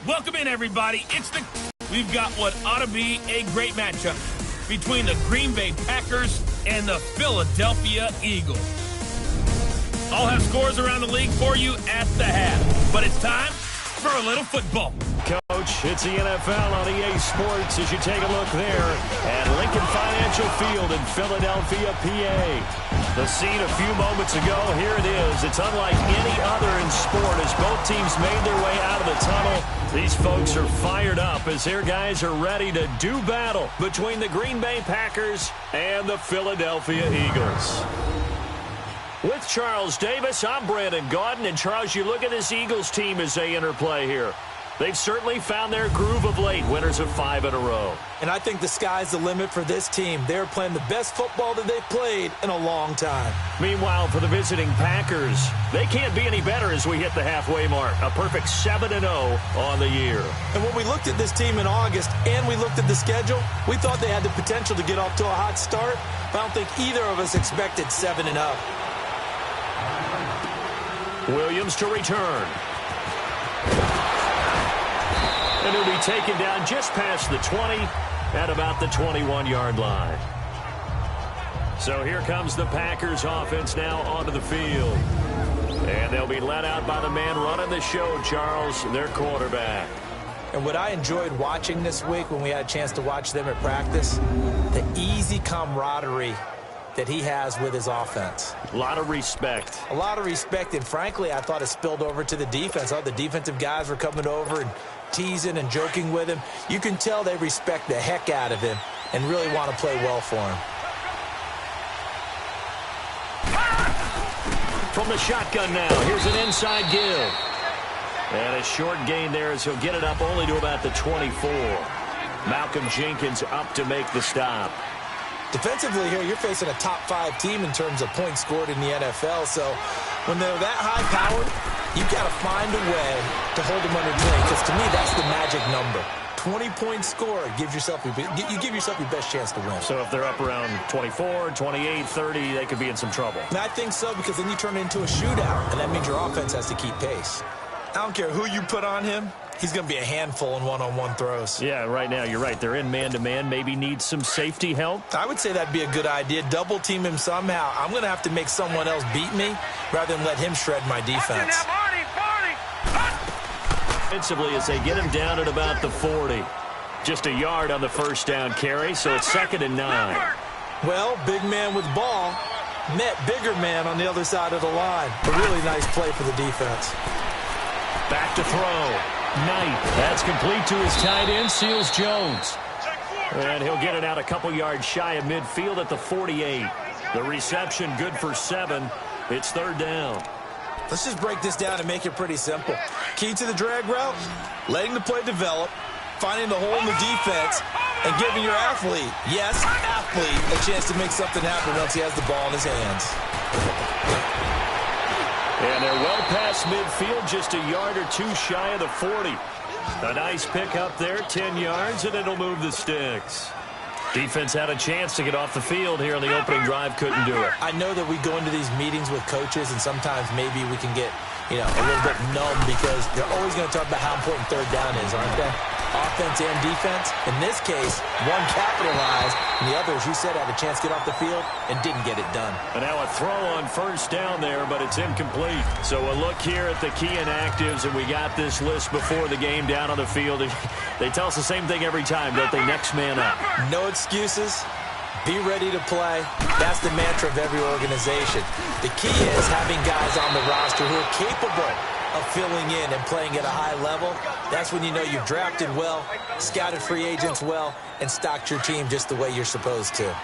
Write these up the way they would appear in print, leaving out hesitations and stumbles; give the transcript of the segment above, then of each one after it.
Welcome in, everybody. We've got what ought to be a great matchup between the Green Bay Packers and the Philadelphia Eagles. I'll have scores around the league for you at the half, but it's time for a little football. Coach, it's the NFL on EA Sports as you take a look there at Lincoln Financial Field in Philadelphia, PA. The scene a few moments ago, here it is. It's unlike any other in sport as both teams made their way out of the tunnel. These folks are fired up as their guys are ready to do battle between the Green Bay Packers and the Philadelphia Eagles. With Charles Davis, I'm Brandon Gaudin. And, Charles, you look at this Eagles team as they interplay here. They've certainly found their groove of late, winners of 5 in a row. And I think the sky's the limit for this team. They're playing the best football that they've played in a long time. Meanwhile, for the visiting Packers, they can't be any better as we hit the halfway mark. A perfect 7-0 on the year. And when we looked at this team in August and we looked at the schedule, we thought they had the potential to get off to a hot start. But I don't think either of us expected 7-0. Williams to return. And he'll be taken down just past the 20 at about the 21-yard line. So here comes the Packers offense now onto the field. And they'll be led out by the man running the show, Charles, their quarterback. And what I enjoyed watching this week when we had a chance to watch them at practice, the easy camaraderie that he has with his offense. A lot of respect. A lot of respect, and frankly, I thought it spilled over to the defense. I thought the defensive guys were coming over and teasing and joking with him. You can tell they respect the heck out of him and really want to play well for him. From the shotgun now, here's an inside give. And a short gain there as he'll get it up only to about the 24. Malcolm Jenkins up to make the stop. Defensively here, you're facing a top-5 team in terms of points scored in the NFL. So when they're that high-powered, you've got to find a way to hold them under 20. Because to me, that's the magic number. 20-point score gives yourself you give yourself your best chance to win. So if they're up around 24, 28, 30, they could be in some trouble. And I think so, because then you turn it into a shootout, and that means your offense has to keep pace. I don't care who you put on him. He's going to be a handful in one-on-one throws. Yeah, right now, you're right. They're in man-to-man. Maybe need some safety help. I would say that'd be a good idea. Double team him somehow. I'm going to have to make someone else beat me rather than let him shred my defense. Offensively, as they get him down at about the 40. Just a yard on the first down carry, so it's 2nd and 9. Well, big man with ball met bigger man on the other side of the line. A really nice play for the defense. Back to throw. Knight. That's complete to his tight end, Seals Jones. And he'll get it out a couple yards shy of midfield at the 48. The reception good for 7. It's 3rd down. Let's just break this down and make it pretty simple. Key to the drag route, letting the play develop, finding the hole in the defense, and giving your athlete, yes, athlete, a chance to make something happen once he has the ball in his hands. And they're well past midfield, just a yard or 2 shy of the 40. A nice pick up there, 10 yards, and it'll move the sticks. Defense had a chance to get off the field here on the opening drive, couldn't do it. I know that we go into these meetings with coaches, and sometimes maybe we can get, a little bit numb because they're always going to talk about how important 3rd down is, aren't they? Offense and defense. In this case, one capitalized, and the other, as you said, had a chance to get off the field and didn't get it done. And now a throw on 1st down there, but it's incomplete. So a look here at the key inactives, and we got this list before the game down on the field. They tell us the same thing every time, don't they? Next man up. No excuses. Be ready to play. That's the mantra of every organization. The key is having guys on the roster who are capable of filling in and playing at a high level. That's when you know you've drafted well, scouted free agents well, and stocked your team just the way you're supposed to.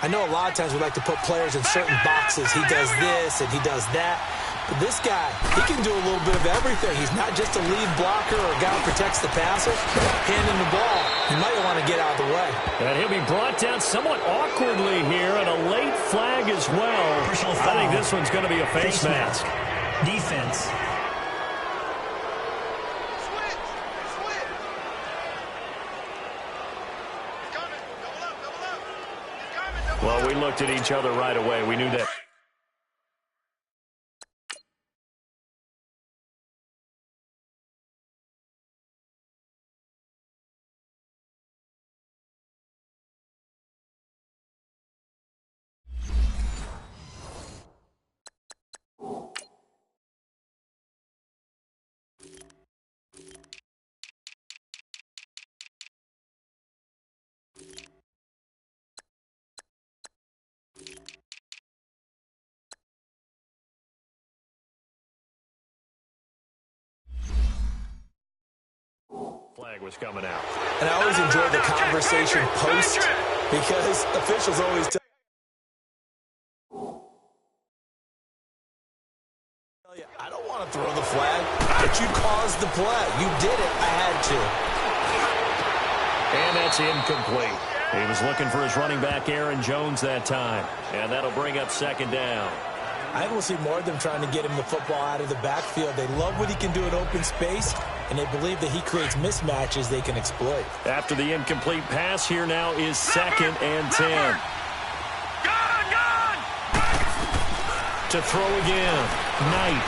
I know a lot of times we like to put players in certain boxes. He does this and he does that. But this guy, he can do a little bit of everything. He's not just a lead blocker or a guy who protects the passer. Handing the ball, he might want to get out of the way. And he'll be brought down somewhat awkwardly here, and a late flag as well. I think this one's going to be a face mask. Defense. Well, we looked at each other right away. We knew that. flag was coming out. And I always enjoy the conversation post because officials always tell you, I don't want to throw the flag, but you caused the play. You did it. I had to. And that's incomplete. He was looking for his running back, Aaron Jones, that time. And that'll bring up second down. I think we'll see more of them trying to get him the football out of the backfield. They love what he can do in open space, and they believe that he creates mismatches they can exploit. After the incomplete pass, here now is 2nd and 10. To throw again. Knight.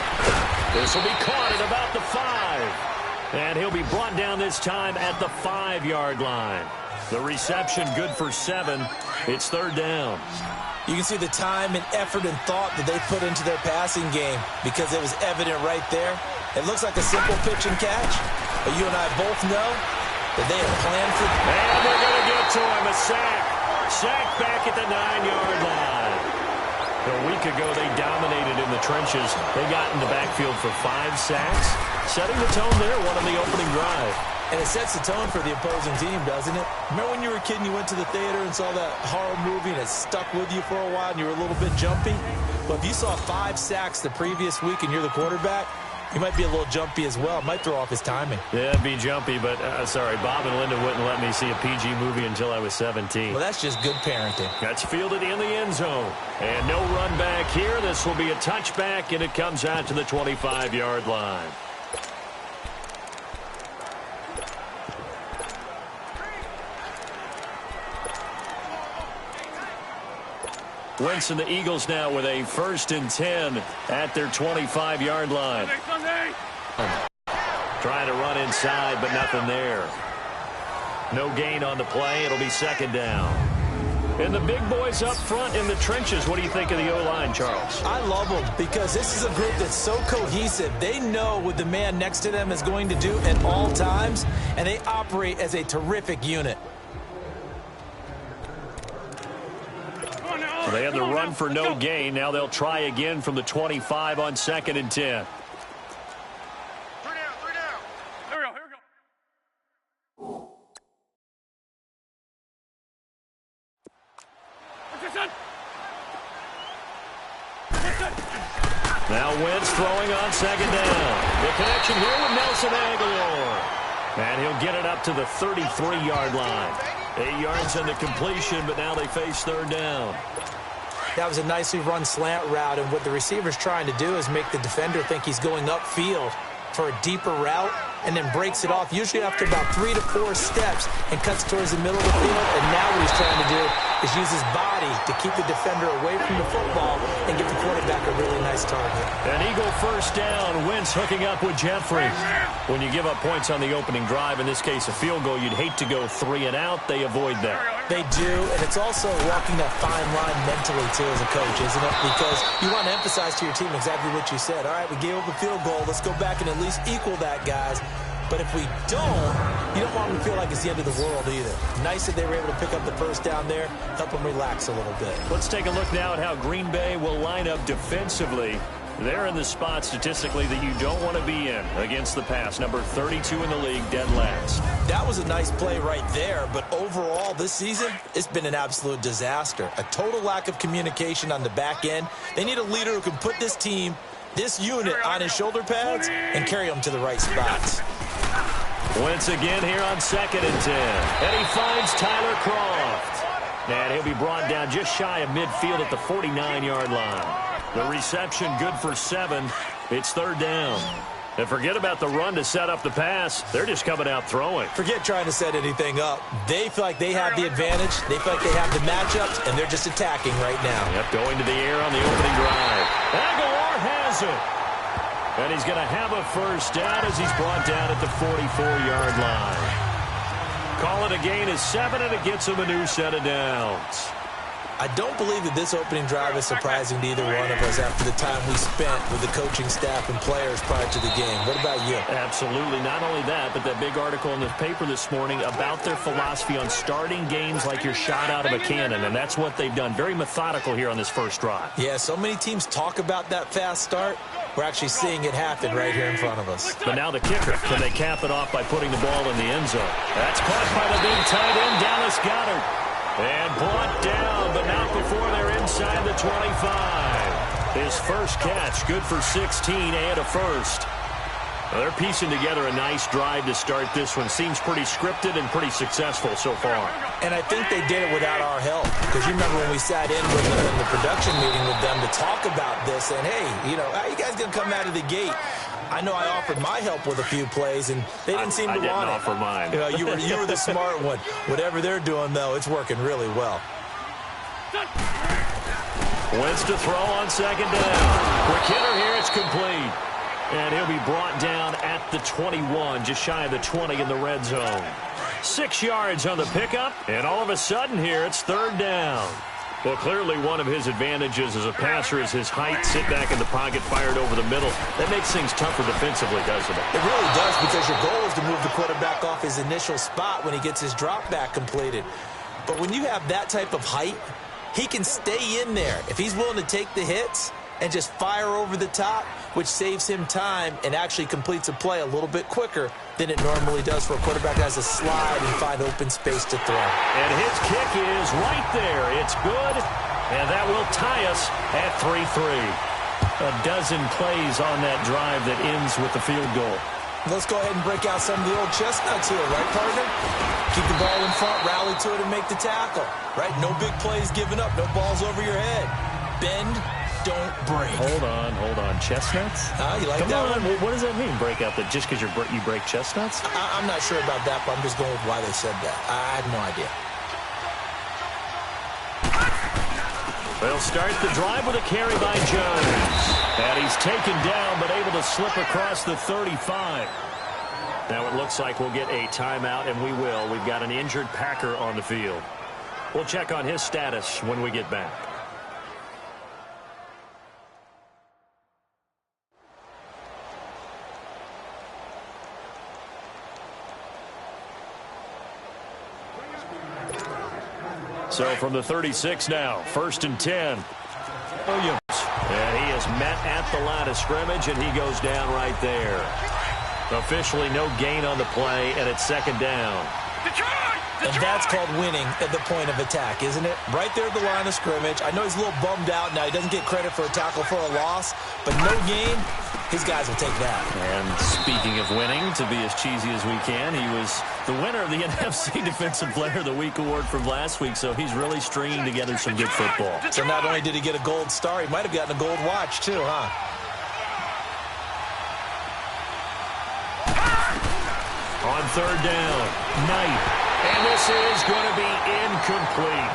This will be caught at about the 5. And he'll be brought down this time at the 5-yard line. The reception good for 7. It's 3rd down. You can see the time and effort and thought that they put into their passing game because it was evident right there. It looks like a simple pitch and catch, but you and I both know that they have planned for... And they're going to get to him. A sack. Sack back at the 9-yard line. A week ago, they dominated in the trenches. They got in the backfield for 5 sacks, setting the tone there, one on the opening drive. And it sets the tone for the opposing team, doesn't it? Remember when you were a kid and you went to the theater and saw that horror movie and it stuck with you for a while and you were a little bit jumpy? Well, if you saw 5 sacks the previous week and you're the quarterback, you might be a little jumpy as well. It might throw off his timing. Yeah, it'd be jumpy, but sorry, Bob and Linda wouldn't let me see a PG movie until I was 17. Well, that's just good parenting. That's fielded in the end zone. And no run back here. This will be a touchback, and it comes out to the 25-yard line. Wentz and the Eagles now with a 1st and 10 at their 25-yard line. Trying to run inside, but nothing there. No gain on the play. It'll be 2nd down. And the big boys up front in the trenches. What do you think of the O-line, Charles? I love them because this is a group that's so cohesive. They know what the man next to them is going to do at all times, and they operate as a terrific unit. So they had the run for no gain. Now they'll try again from the 25 on 2nd and 10. 3 down. Here we go. Now Wentz throwing on 2nd down. The connection here with Nelson Aguilar. And he'll get it up to the 33-yard line. 8 yards on the completion, but now they face 3rd down. That was a nicely run slant route, and what the receiver's trying to do is make the defender think he's going upfield for a deeper route and then breaks it off, usually after about 3 to 4 steps, and cuts towards the middle of the field. And now what he's trying to do is use his body to keep the defender away from the football and give the quarterback a really nice target. An Eagle 1st down. Wentz hooking up with Jeffrey. When you give up points on the opening drive, in this case a field goal, you'd hate to go 3 and out. They avoid that. They do, and it's also walking that fine line mentally, too, as a coach, isn't it? Because you want to emphasize to your team exactly what you said. All right, we gave up a field goal. Let's go back and at least equal that, guys. But if we don't, you don't want them to feel like it's the end of the world either. Nice that they were able to pick up the 1st down there, help them relax a little bit. Let's take a look now at how Green Bay will line up defensively. They're in the spot statistically that you don't want to be in against the pass. Number 32 in the league, dead last. That was a nice play right there, but overall this season, it's been an absolute disaster. A total lack of communication on the back end. They need a leader who can put this team, this unit, on his shoulder pads and carry them to the right spots. Wentz again here on 2nd and 10. And he finds Tyler Croft. And he'll be brought down just shy of midfield at the 49-yard line. The reception good for 7. It's 3rd down. And forget about the run to set up the pass. They're just coming out throwing. Forget trying to set anything up. They feel like they have the advantage. They feel like they have the matchups, and they're just attacking right now. Yep, going to the air on the opening drive. Aguilar has it. And he's going to have a 1st down as he's brought down at the 44-yard line. Call it a gain of 7, and it gets him a new set of downs. I don't believe that this opening drive is surprising to either one of us after the time we spent with the coaching staff and players prior to the game. What about you? Absolutely. Not only that, but that big article in the paper this morning about their philosophy on starting games like you're shot out of a cannon, and that's what they've done. Very methodical here on this first drive. Yeah, so many teams talk about that fast start. We're actually seeing it happen right here in front of us. But now the kicker. Can they cap it off by putting the ball in the end zone? That's caught by the big tight end, Dallas Goedert. And brought down, but not before they're inside the 25. His first catch, good for 16 and a first. Well, they're piecing together a nice drive to start this one. Seems pretty scripted and pretty successful so far. And I think they did it without our help. Because you remember when we sat in with them in the production meeting with them to talk about this, and hey, how you guys going to come out of the gate? I know I offered my help with a few plays, and they didn't seem to want it. I didn't offer mine. You were the smart one. Whatever they're doing, though, it's working really well. Wentz to throw on second down. Quick hitter here, it's complete. And he'll be brought down at the 21, just shy of the 20 in the red zone. 6 yards on the pickup, and all of a sudden here, it's third down. Well, clearly one of his advantages as a passer is his height. Sit back in the pocket, fired over the middle. That makes things tougher defensively, doesn't it? It really does, because your goal is to move the quarterback off his initial spot when he gets his drop back completed. But when you have that type of height, he can stay in there. If he's willing to take the hits and just fire over the top, which saves him time and actually completes a play a little bit quicker than it normally does for a quarterback that has to slide and find open space to throw. And his kick is right there. It's good, and that will tie us at 3-3. A dozen plays on that drive that ends with the field goal. Let's go ahead and break out some of the old chestnuts here, right, partner? Keep the ball in front, rally to it, and make the tackle, right? No big plays given up, no balls over your head. Bend, don't break. Hold on. Chestnuts? You like Come that on. one? What does that mean, break out? That just because you break chestnuts? I'm not sure about that, but I'm just going with why they said that. I have no idea. They'll start the drive with a carry by Jones. And he's taken down, but able to slip across the 35. Now it looks like we'll get a timeout, and we will. We've got an injured Packer on the field. We'll check on his status when we get back. So from the 36 now, 1st and 10. Williams. And he is met at the line of scrimmage, and he goes down right there. Officially no gain on the play, and it's second down. And that's called winning at the point of attack, isn't it? Right there at the line of scrimmage. I know he's a little bummed out now. He doesn't get credit for a tackle for a loss, but no gain, his guys will take that. And speaking of winning, to be as cheesy as we can, he was the winner of the NFC Defensive Player of the Week award from last week, so he's really stringing together some good football. So not only did he get a gold star, he might have gotten a gold watch too, huh? On third down, Knight. And this is going to be incomplete.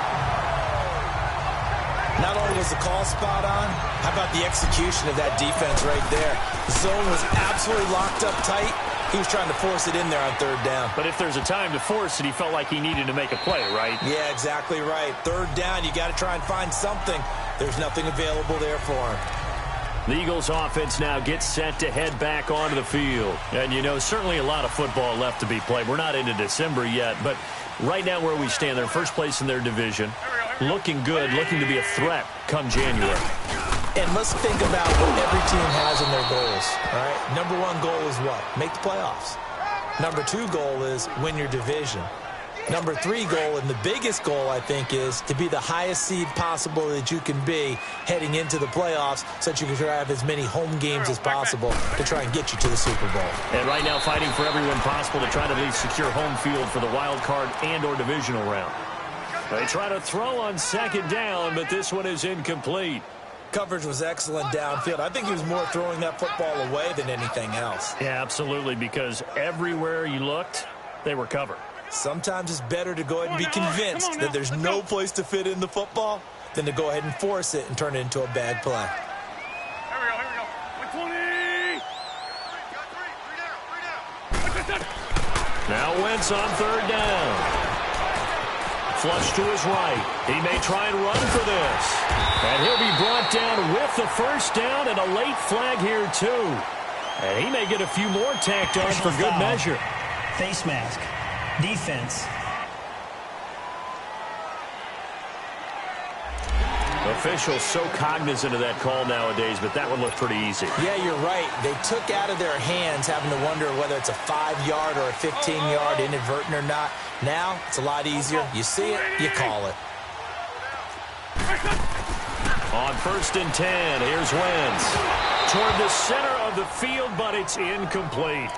Not only was the call spot on, how about the execution of that defense right there? The zone was absolutely locked up tight. He was trying to force it in there on third down. But if there's a time to force it, he felt like he needed to make a play, right? Yeah, exactly right. Third down, you got to try and find something. There's nothing available there for him. The Eagles offense now gets set to head back onto the field. And, certainly a lot of football left to be played. We're not into December yet, but right now where we stand, they're first place in their division. Looking good, looking to be a threat come January. And let's think about what every team has in their goals, all right? Number one goal is what? Make the playoffs. Number two goal is win your division. Number three goal, and the biggest goal, I think, is to be the highest seed possible that you can be heading into the playoffs so that you can try to have as many home games as possible to try and get you to the Super Bowl. And right now fighting for everyone possible to try to at least secure home field for the wild card and or divisional round. They try to throw on second down, but this one is incomplete. Coverage was excellent downfield. I think he was more throwing that football away than anything else. Yeah, absolutely, because everywhere you looked, they were covered. Sometimes it's better to go ahead and be convinced that there's no place to fit in the football than to go ahead and force it and turn it into a bad play. Here we go. Now Wentz on third down. Flush to his right. He may try and run for this. And he'll be brought down with the first down and a late flag here, too. And he may get a few more tacked on for good measure. Face mask. Defense. Officials so cognizant of that call nowadays, but that would look pretty easy. Yeah, you're right. They took out of their hands having to wonder whether it's a 5-yard or a 15-yard, inadvertent or not. Now, it's a lot easier. You see it, you call it. On 1st and 10, here's Wentz. Toward the center of the field, but it's incomplete.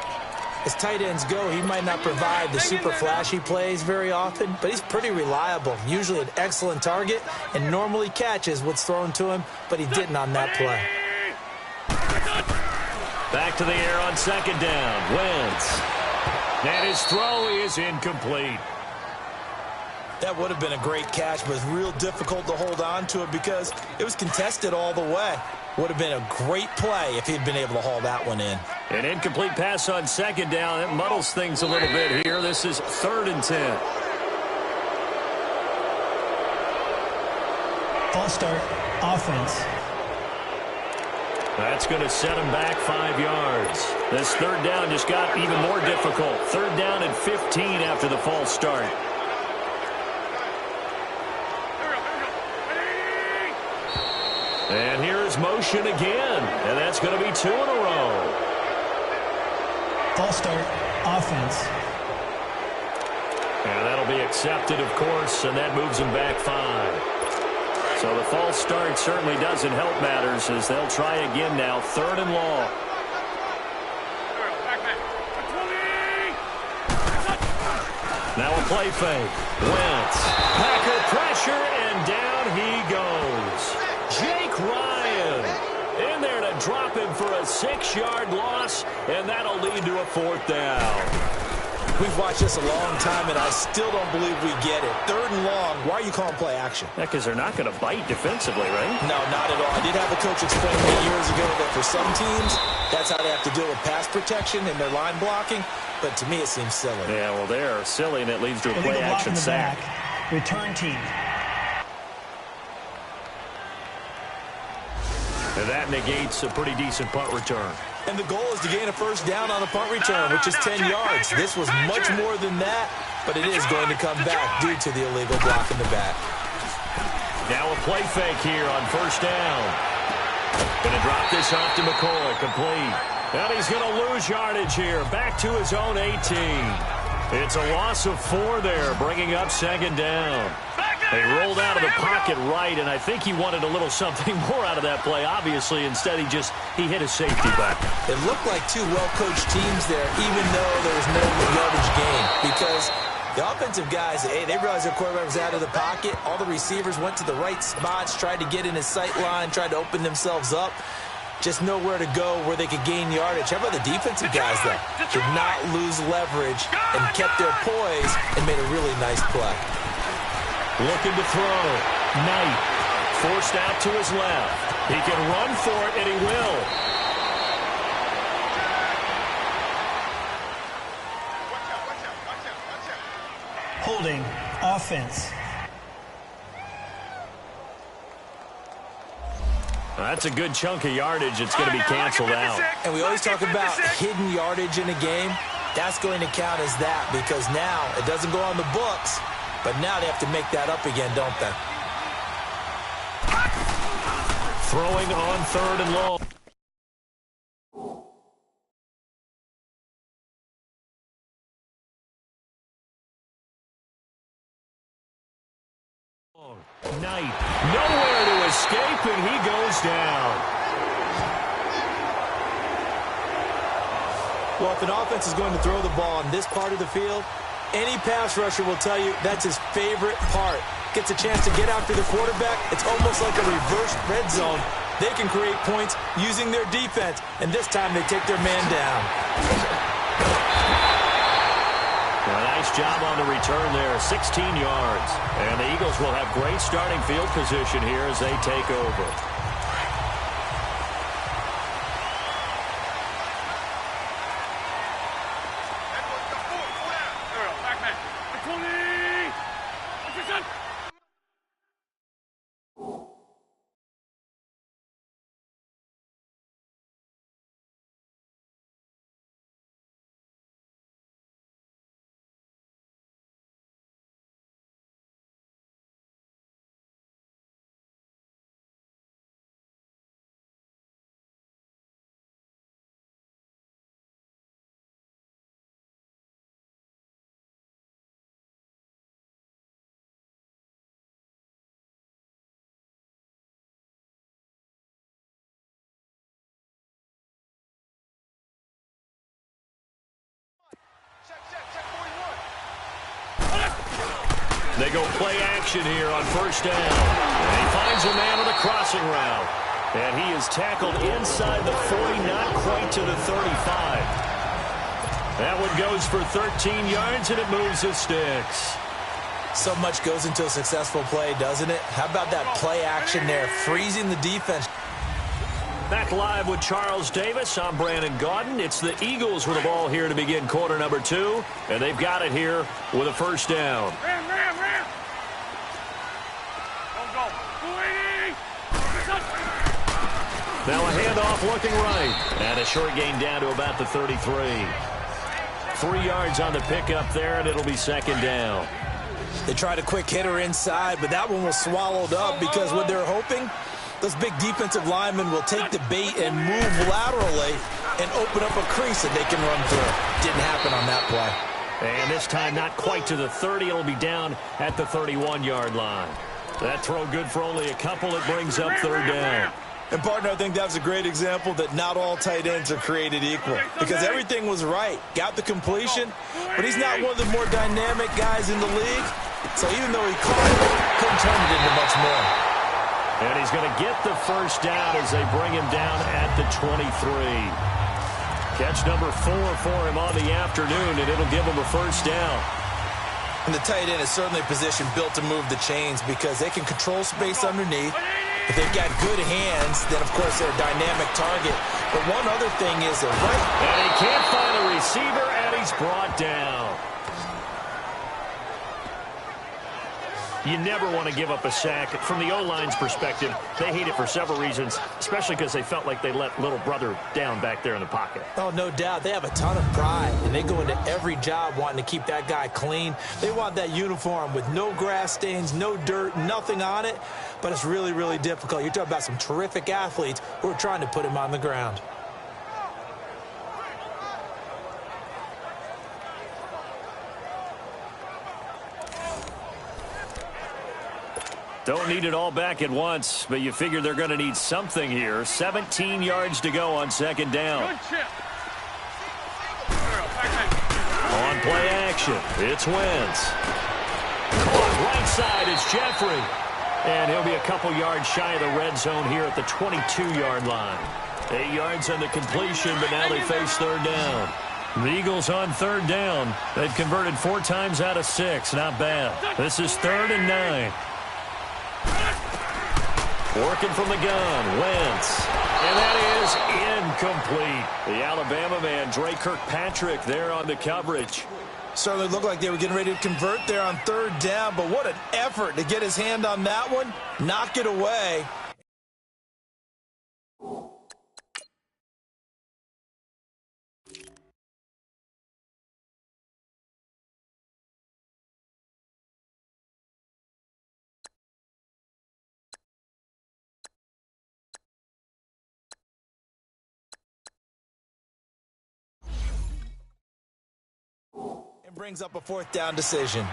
As tight ends go, he might not provide the super flashy plays very often, but he's pretty reliable. Usually an excellent target and normally catches what's thrown to him, but he didn't on that play. Back to the air on 2nd down. Wentz. And his throw is incomplete. That would have been a great catch, but it's real difficult to hold on to it because it was contested all the way. Would have been a great play if he'd been able to haul that one in. An incomplete pass on 2nd down. It muddles things a little bit here. This is 3rd and 10. False start. Offense. That's going to set him back 5 yards. This 3rd down just got even more difficult. 3rd down and 15 after the false start. And here's motion again. And that's going to be 2 in a row. False start. Offense. And that'll be accepted, of course, and that moves him back 5. So the false start certainly doesn't help matters as they'll try again now. 3rd and long. Now a play fake. Wentz. Packer pressure, and down he goes. Jake Ryan in there to drop him for a 6-yard loss, and that'll lead to a 4th down. We've watched this a long time, and I still don't believe we get it. 3rd and long, why are you calling play action? Yeah, because they're not going to bite defensively, right? No, not at all. I did have a coach explain to me years ago that for some teams, that's how they have to deal with pass protection and their line blocking, but to me it seems silly. Yeah, well, they're silly, and it leads to a play action sack. Return team. And that negates a pretty decent punt return. And the goal is to gain a 1st down on a punt return, which is 10 yards. This was much more than that, but it is going to come back due to the illegal block in the back. Now a play fake here on 1st down. Going to drop this off to McCoy, complete. And he's going to lose yardage here, back to his own 18. It's a loss of 4 there, bringing up 2nd down. They rolled out of the pocket right, and I think he wanted a little something more out of that play. Obviously, instead he hit his safety back. It looked like 2 well-coached teams there, even though there was no yardage gain, because the offensive guys, hey, they realized their quarterback was out of the pocket. All the receivers went to the right spots, tried to get in his sight line, tried to open themselves up. Just nowhere to go where they could gain yardage. How about the defensive guys, though? Did not lose leverage and kept their poise and made a really nice play. Looking to throw. Knight forced out to his left. He can run for it, and he will. Holding. Offense. That's a good chunk of yardage. It's going to be canceled out. And we always talk about hidden yardage in a game. That's going to count as that because now it doesn't go on the books. But now they have to make that up again, don't they? Throwing on 3rd and long. Knight, nowhere to escape, and he goes down. Well, if an offense is going to throw the ball on this part of the field, any pass rusher will tell you that's his favorite part. Gets a chance to get after the quarterback. It's almost like a reverse red zone. They can create points using their defense, and this time they take their man down. A nice job on the return there, 16 yards. And the Eagles will have great starting field position here as they take over. They go play action here on first down. And he finds a man on a crossing route. And he is tackled inside the 40, not quite to the 35. That one goes for 13 yards, and it moves his sticks. So much goes into a successful play, doesn't it? How about that play action there, freezing the defense? Back live with Charles Davis. I'm Brandon Gaudin. It's the Eagles with the ball here to begin quarter number 2. And they've got it here with a first down. Ram. Go. Now a handoff looking right. And a short gain down to about the 33. 3 yards on the pickup there, and it'll be second down. They tried a quick hitter inside, but that one was swallowed up because what they're hoping, those big defensive linemen will take the bait and move laterally and open up a crease that they can run through. Didn't happen on that play. And this time not quite to the 30. It'll be down at the 31-yard line. That throw good for only a couple. It brings up third down. And, partner, I think that was a great example that not all tight ends are created equal because everything was right. Got the completion, but he's not one of the more dynamic guys in the league. So even though he caught it, couldn't turn it into much more. And he's going to get the first down as they bring him down at the 23. Catch number 4 for him on the afternoon, and it'll give him a first down. And the tight end is certainly a position built to move the chains because they can control space underneath. If they've got good hands, then, of course, they're a dynamic target. But one other thing is they're right. And he can't find a receiver, and he's brought down. You never want to give up a sack. From the O-line's perspective, they hate it for several reasons, especially because they felt like they let little brother down back there in the pocket. Oh, no doubt. They have a ton of pride, and they go into every job wanting to keep that guy clean. They want that uniform with no grass stains, no dirt, nothing on it. But it's really, really difficult. You're talking about some terrific athletes who are trying to put him on the ground. Don't need it all back at once, but you figure they're going to need something here. 17 yards to go on second down. On play action, it's Wentz. Caught right side, it's Jeffrey. And he'll be a couple yards shy of the red zone here at the 22-yard line. 8 yards on the completion, but now they face third down. The Eagles on third down. They've converted 4 times out of 6. Not bad. This is 3rd and 9. Working from the gun, Wentz. And that is incomplete. The Alabama man, Dre Kirkpatrick, there on the coverage. Certainly looked like they were getting ready to convert there on third down, but what an effort to get his hand on that one, knock it away. Brings up a 4th down decision.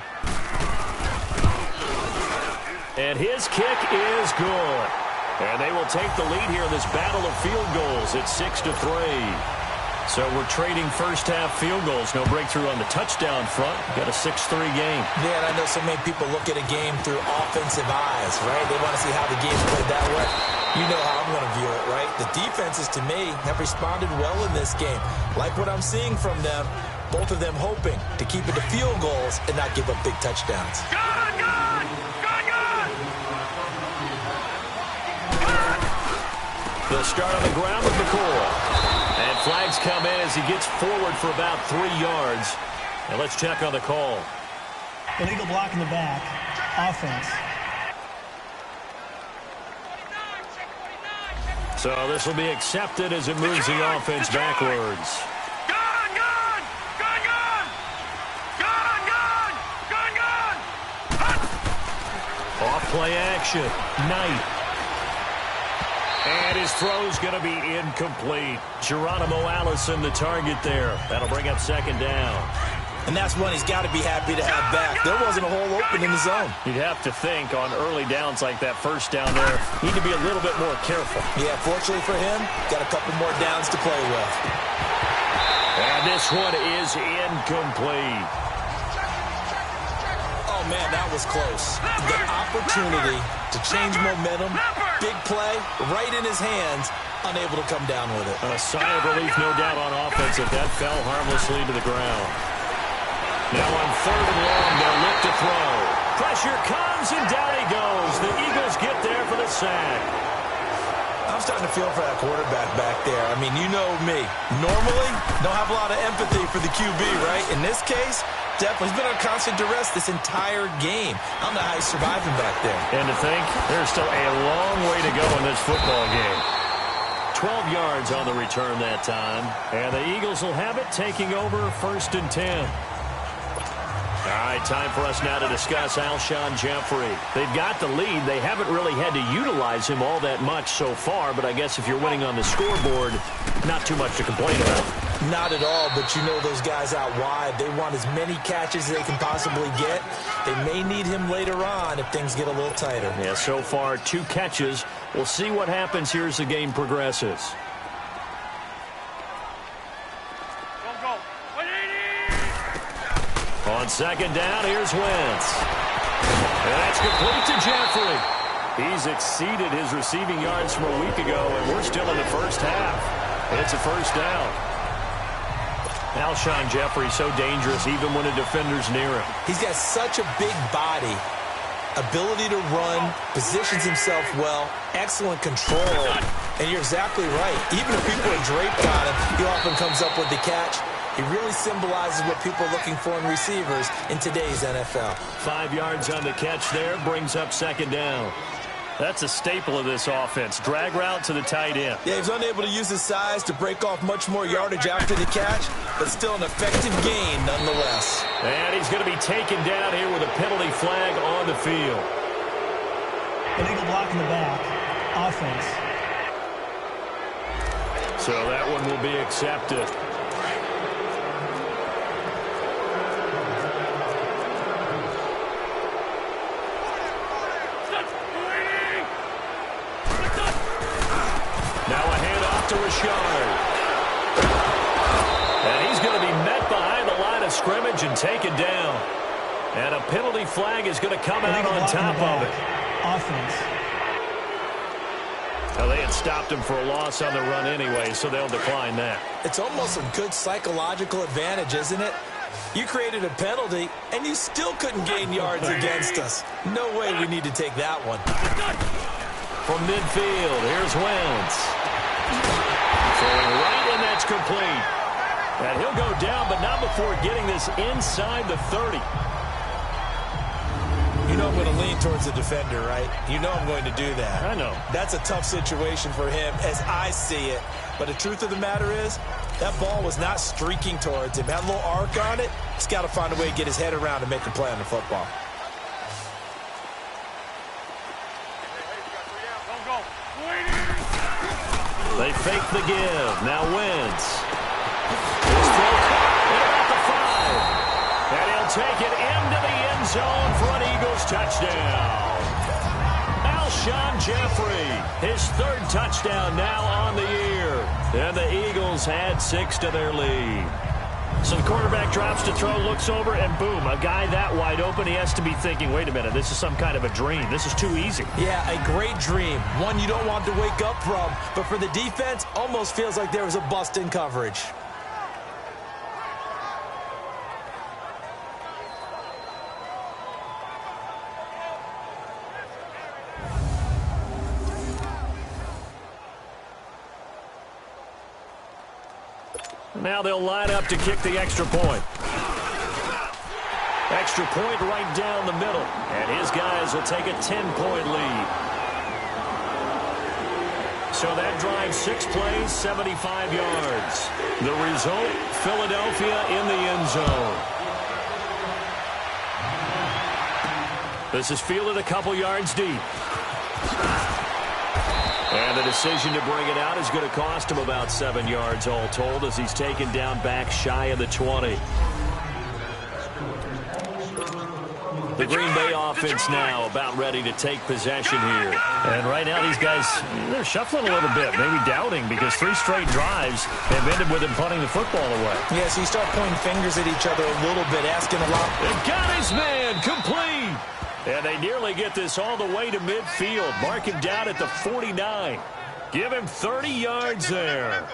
And his kick is good. And they will take the lead here in this battle of field goals. It's 6-3. So we're trading first half field goals. No breakthrough on the touchdown front. Got a 6-3 game. Yeah, and I know so many people look at a game through offensive eyes, right? They want to see how the game's played that way. You know how I'm going to view it, right? The defenses, to me, have responded well in this game. Like what I'm seeing from them. Both of them hoping to keep it to field goals and not give up big touchdowns. They'll start on the ground with McCoy. And flags come in as he gets forward for about 3 yards. And let's check on the call. Illegal block in the back. Offense. So this will be accepted as it moves the offense backwards. Off play action. Knight. And his throw's going to be incomplete. Geronimo Allison, the target there. That'll bring up second down. And that's one he's got to be happy to have back. There wasn't a hole open in the zone. You'd have to think on early downs like that first down there, need to be a little bit more careful. Yeah, fortunately for him, got a couple more downs to play with. And this one is incomplete. Oh, man, that was close. The opportunity to change momentum, big play, right in his hands, unable to come down with it. A sigh of relief, no doubt, on offense if that fell harmlessly to the ground. Now on 3rd and long, they'll look to throw. Pressure comes, and down he goes. The Eagles get there for the sack. I'm starting to feel for that quarterback back there. I mean, you know me. Normally, don't have a lot of empathy for the QB, right? In this case, definitely. He's been on constant duress this entire game. I don't know how he's surviving back there. And to think, there's still a long way to go in this football game. 12 yards on the return that time. And the Eagles will have it, taking over 1st and 10. All right, time for us now to discuss Alshon Jeffrey. They've got the lead. They haven't really had to utilize him all that much so far, but I guess if you're winning on the scoreboard, not too much to complain about. Not at all, but you know those guys out wide, they want as many catches as they can possibly get. They may need him later on if things get a little tighter. Yeah, so far, 2 catches. We'll see what happens here as the game progresses. On 2nd down, here's Wentz. And that's complete to Jeffrey. He's exceeded his receiving yards from a week ago, and we're still in the first half. It's a 1st down. Alshon Jeffrey so dangerous even when a defender's near him. He's got such a big body, ability to run, positions himself well, excellent control. And you're exactly right. Even if people are draped on him, he often comes up with the catch. He really symbolizes what people are looking for in receivers in today's NFL. 5 yards on the catch there, brings up 2nd down. That's a staple of this offense. Drag route to the tight end. Yeah, he's unable to use his size to break off much more yardage after the catch, but still an effective gain nonetheless. And he's going to be taken down here with a penalty flag on the field. Illegal block in the back. Offense. So that one will be accepted. To Richard. And he's going to be met behind the line of scrimmage and taken down. And a penalty flag is going to come out on top of it. Offense. Well, they had stopped him for a loss on the run anyway, so they'll decline that. It's almost a good psychological advantage, isn't it? You created a penalty, and you still couldn't gain yards against us. No way we need to take that one. From midfield, here's Wentz. Throwing right, and that's complete. And he'll go down, but not before getting this inside the 30. You know I'm going to lean towards the defender, right? You know I'm going to do that. I know. That's a tough situation for him as I see it. But the truth of the matter is, that ball was not streaking towards him. Had a little arc on it. He's got to find a way to get his head around and make a play on the football. They fake the give. Now Wentz. His throw at the 5. And he'll take it into the end zone for an Eagles touchdown. Alshon Jeffrey, his 3rd touchdown now on the year. And the Eagles add 6 to their lead. So the quarterback drops to throw, looks over, and boom, a guy that wide open, he has to be thinking, wait a minute, this is some kind of a dream. This is too easy. Yeah, a great dream. One you don't want to wake up from. But for the defense, almost feels like there was a bust in coverage. Now they'll line up to kick the extra point. Extra point right down the middle. And his guys will take a 10-point lead. So that drives 6 plays, 75 yards. The result, Philadelphia in the end zone. This is fielded a couple yards deep. And the decision to bring it out is going to cost him about 7 yards all told as he's taken down back shy of the 20. The Green Bay offense now about ready to take possession here. And right now these guys, they're shuffling a little bit, maybe doubting, because 3 straight drives have ended with him punting the football away. Yeah, so you start pointing fingers at each other a little bit, asking a lot. They got his man, complete. And they nearly get this all the way to midfield. Mark him down at the 49. Give him 30 yards there.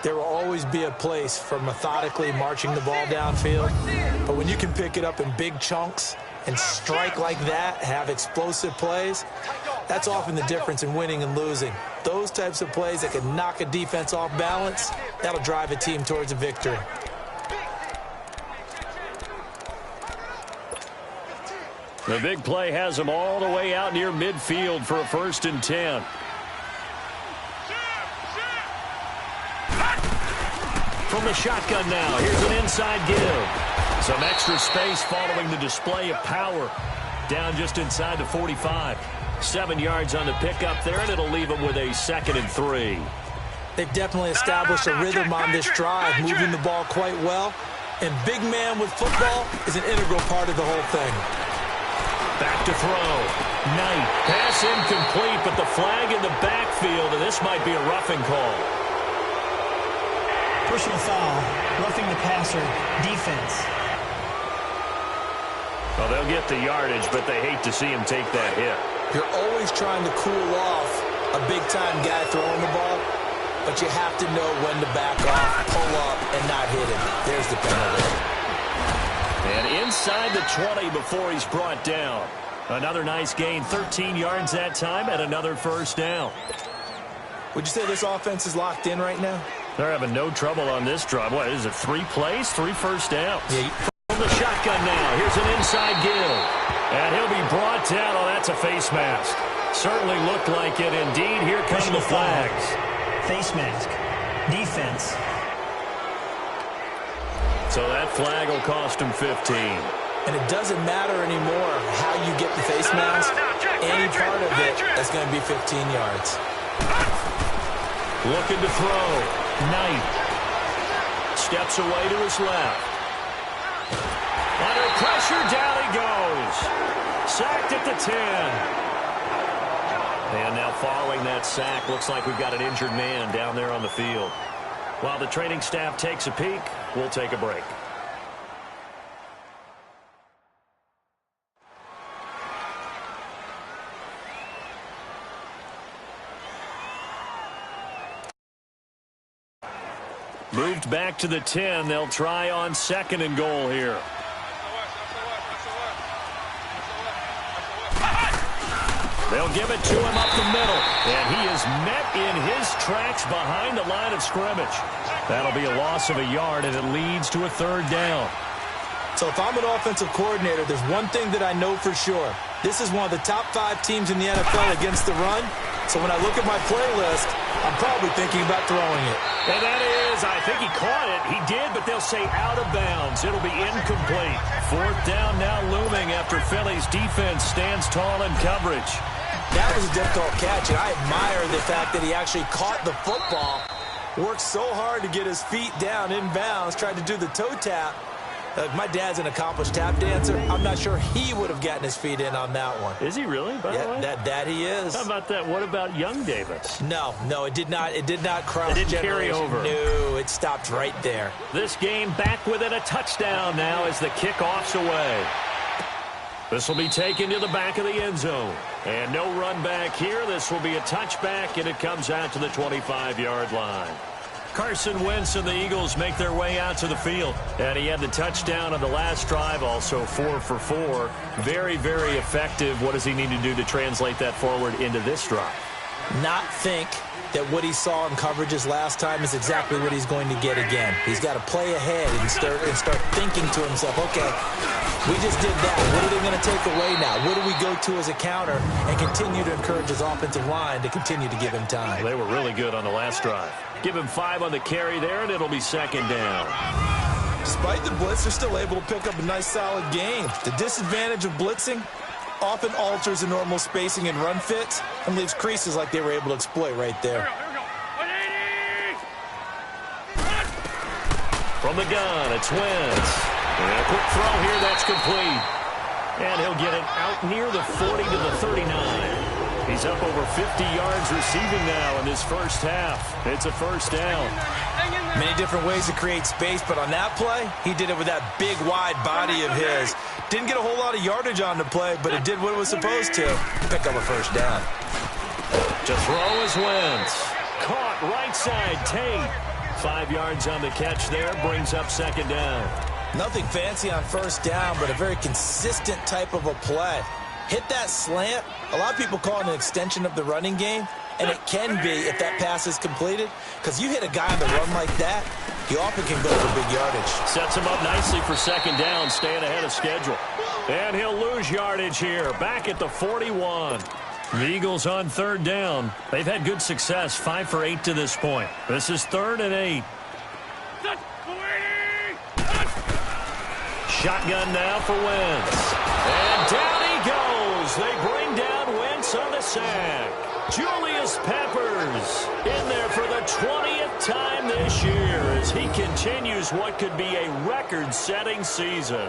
There will always be a place for methodically marching the ball downfield. But when you can pick it up in big chunks and strike like that, have explosive plays, that's often the difference in winning and losing. Those types of plays that can knock a defense off balance, that'll drive a team towards a victory. The big play has them all the way out near midfield for a 1st and 10. From the shotgun now, here's an inside give. Some extra space following the display of power. Down just inside the 45. 7 yards on the pickup there, and it'll leave them with a 2nd and 3. They've definitely established a rhythm on this drive, moving the ball quite well. And big man with football is an integral part of the whole thing. Back to throw. Knight. Pass incomplete, but the flag in the backfield, and this might be a roughing call. Personal foul, roughing the passer, defense. Well, they'll get the yardage, but they hate to see him take that hit. You're always trying to cool off a big-time guy throwing the ball, but you have to know when to back off, pull up, and not hit him. There's the penalty. And inside the 20 before he's brought down. Another nice gain, 13 yards that time, and another 1st down. Would you say this offense is locked in right now? They're having no trouble on this drive. What is it, 3 plays, 3 first downs? Yeah. From the shotgun now, here's an inside give. And he'll be brought down. Oh, that's a face mask. Certainly looked like it. Indeed, here come the flags. Face mask. Defense. So that flag will cost him 15. And it doesn't matter anymore how you get the face mask. Any part of it, that's going to be 15 yards. Looking to throw. Knight. Steps away to his left. Under pressure, down he goes. Sacked at the 10. And now following that sack, looks like we've got an injured man down there on the field. While the training staff takes a peek, we'll take a break. Moved back to the 10. They'll try on 2nd and goal here. They'll give it to him up the middle. And he is met in his tracks behind the line of scrimmage. That'll be a loss of a yard, and it leads to a 3rd down. So if I'm an offensive coordinator, there's one thing that I know for sure. This is one of the top 5 teams in the NFL against the run. So when I look at my playlist, I'm probably thinking about throwing it. And that is, I think he caught it. He did, but they'll say out of bounds. It'll be incomplete. 4th down now looming after Philly's defense stands tall in coverage. That was a difficult catch, and I admire the fact that he actually caught the football. Worked so hard to get his feet down in bounds, tried to do the toe tap. My dad's an accomplished tap dancer. I'm not sure he would have gotten his feet in on that one. Is he really, by the way? That he is. How about that? What about young Davis? No, it did not. It did not cross. It didn't carry over. No, it stopped right there. This game back within a touchdown now as the kickoff's away. This will be taken to the back of the end zone. And no run back here. This will be a touchback, and it comes out to the 25-yard line. Carson Wentz and the Eagles make their way out to the field. And he had the touchdown on the last drive, also 4 for 4. Very, very effective. What does he need to do to translate that forward into this drive? Not think that what he saw in coverages last time is exactly what he's going to get again. He's got to play ahead and start thinking to himself, okay, we just did that. What are they going to take away now? What do we go to as a counter? And continue to encourage his offensive line to continue to give him time. They were really good on the last drive. Give him 5 on the carry there, and it'll be 2nd down. Despite the blitz, they're still able to pick up a nice, solid gain. The disadvantage of blitzing often alters the normal spacing and run fits and leaves creases like they were able to exploit right there. From the gun, it's Wentz. And a quick throw here, that's complete. And he'll get it out near the 40 to the 39. He's up over 50 yards receiving now in this first half. It's a first down. Many different ways to create space, but on that play, he did it with that big, wide body of his. Didn't get a whole lot of yardage on the play, but it did what it was supposed to. Pick up a first down. To throw is Wentz. Caught right side, Tate. 5 yards on the catch there, brings up second down. Nothing fancy on first down, but a very consistent type of a play. Hit that slant. A lot of people call it an extension of the running game, and it can be if that pass is completed, because you hit a guy on the run like that, he often can go for big yardage. Sets him up nicely for second down, staying ahead of schedule. And he'll lose yardage here, back at the 41. The Eagles on third down. They've had good success, 5 for 8 to this point. This is 3rd and 8. Shotgun now for Wentz. And down he goes. They bring down Wentz on the sack. Julius Peppers in there for the 20th time this year as he continues what could be a record-setting season.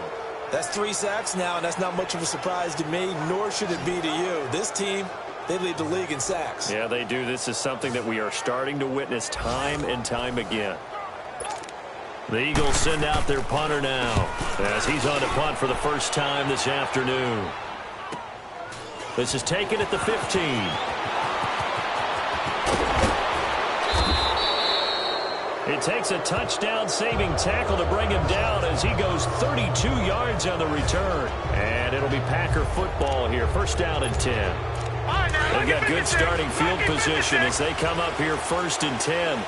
That's 3 sacks now, and that's not much of a surprise to me, nor should it be to you. This team, they lead the league in sacks. Yeah, they do. This is something that we are starting to witness time and time again. The Eagles send out their punter now as he's on to punt for the first time this afternoon. This is taken at the 15. It takes a touchdown-saving tackle to bring him down as he goes 32 yards on the return. And it'll be Packer football here. First down and 10. They've got good starting field position as they come up here 1st and 10.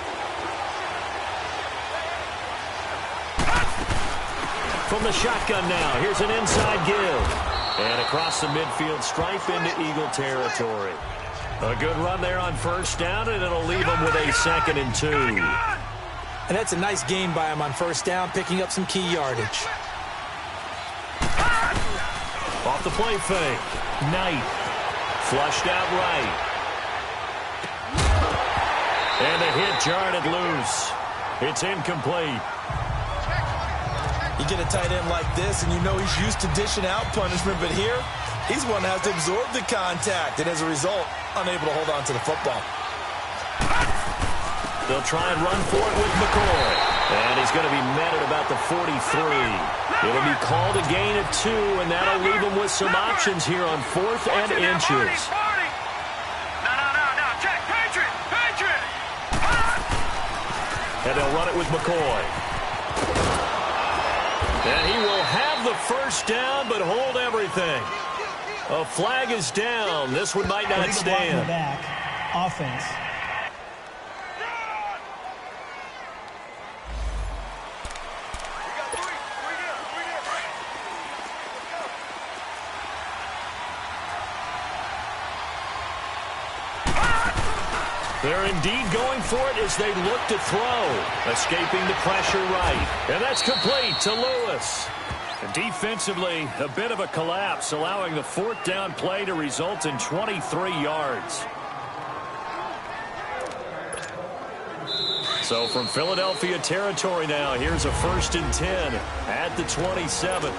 From the shotgun now, here's an inside give. And across the midfield stripe into Eagle territory. A good run there on first down, and it'll leave them with a 2nd and 2. And that's a nice gain by him on first down, picking up some key yardage. Off the play fake. Knight. Flushed out right. And a hit jarred loose. It's incomplete. You get a tight end like this, and you know he's used to dishing out punishment, but here, he's one that has to absorb the contact, and as a result, unable to hold on to the football. They'll try and run for it with McCoy. And he's going to be met at about the 43. It'll be called a gain of 2, and that'll leave him with some options here on 4th and inches. And they'll run it with McCoy. And he will have the first down, but hold everything. A flag is down. This one might not stand. Back. Offense. They're indeed going for it as they look to throw. Escaping the pressure right. And that's complete to Lewis. And defensively, a bit of a collapse, allowing the 4th down play to result in 23 yards. So from Philadelphia territory now, here's a 1st and 10 at the 27.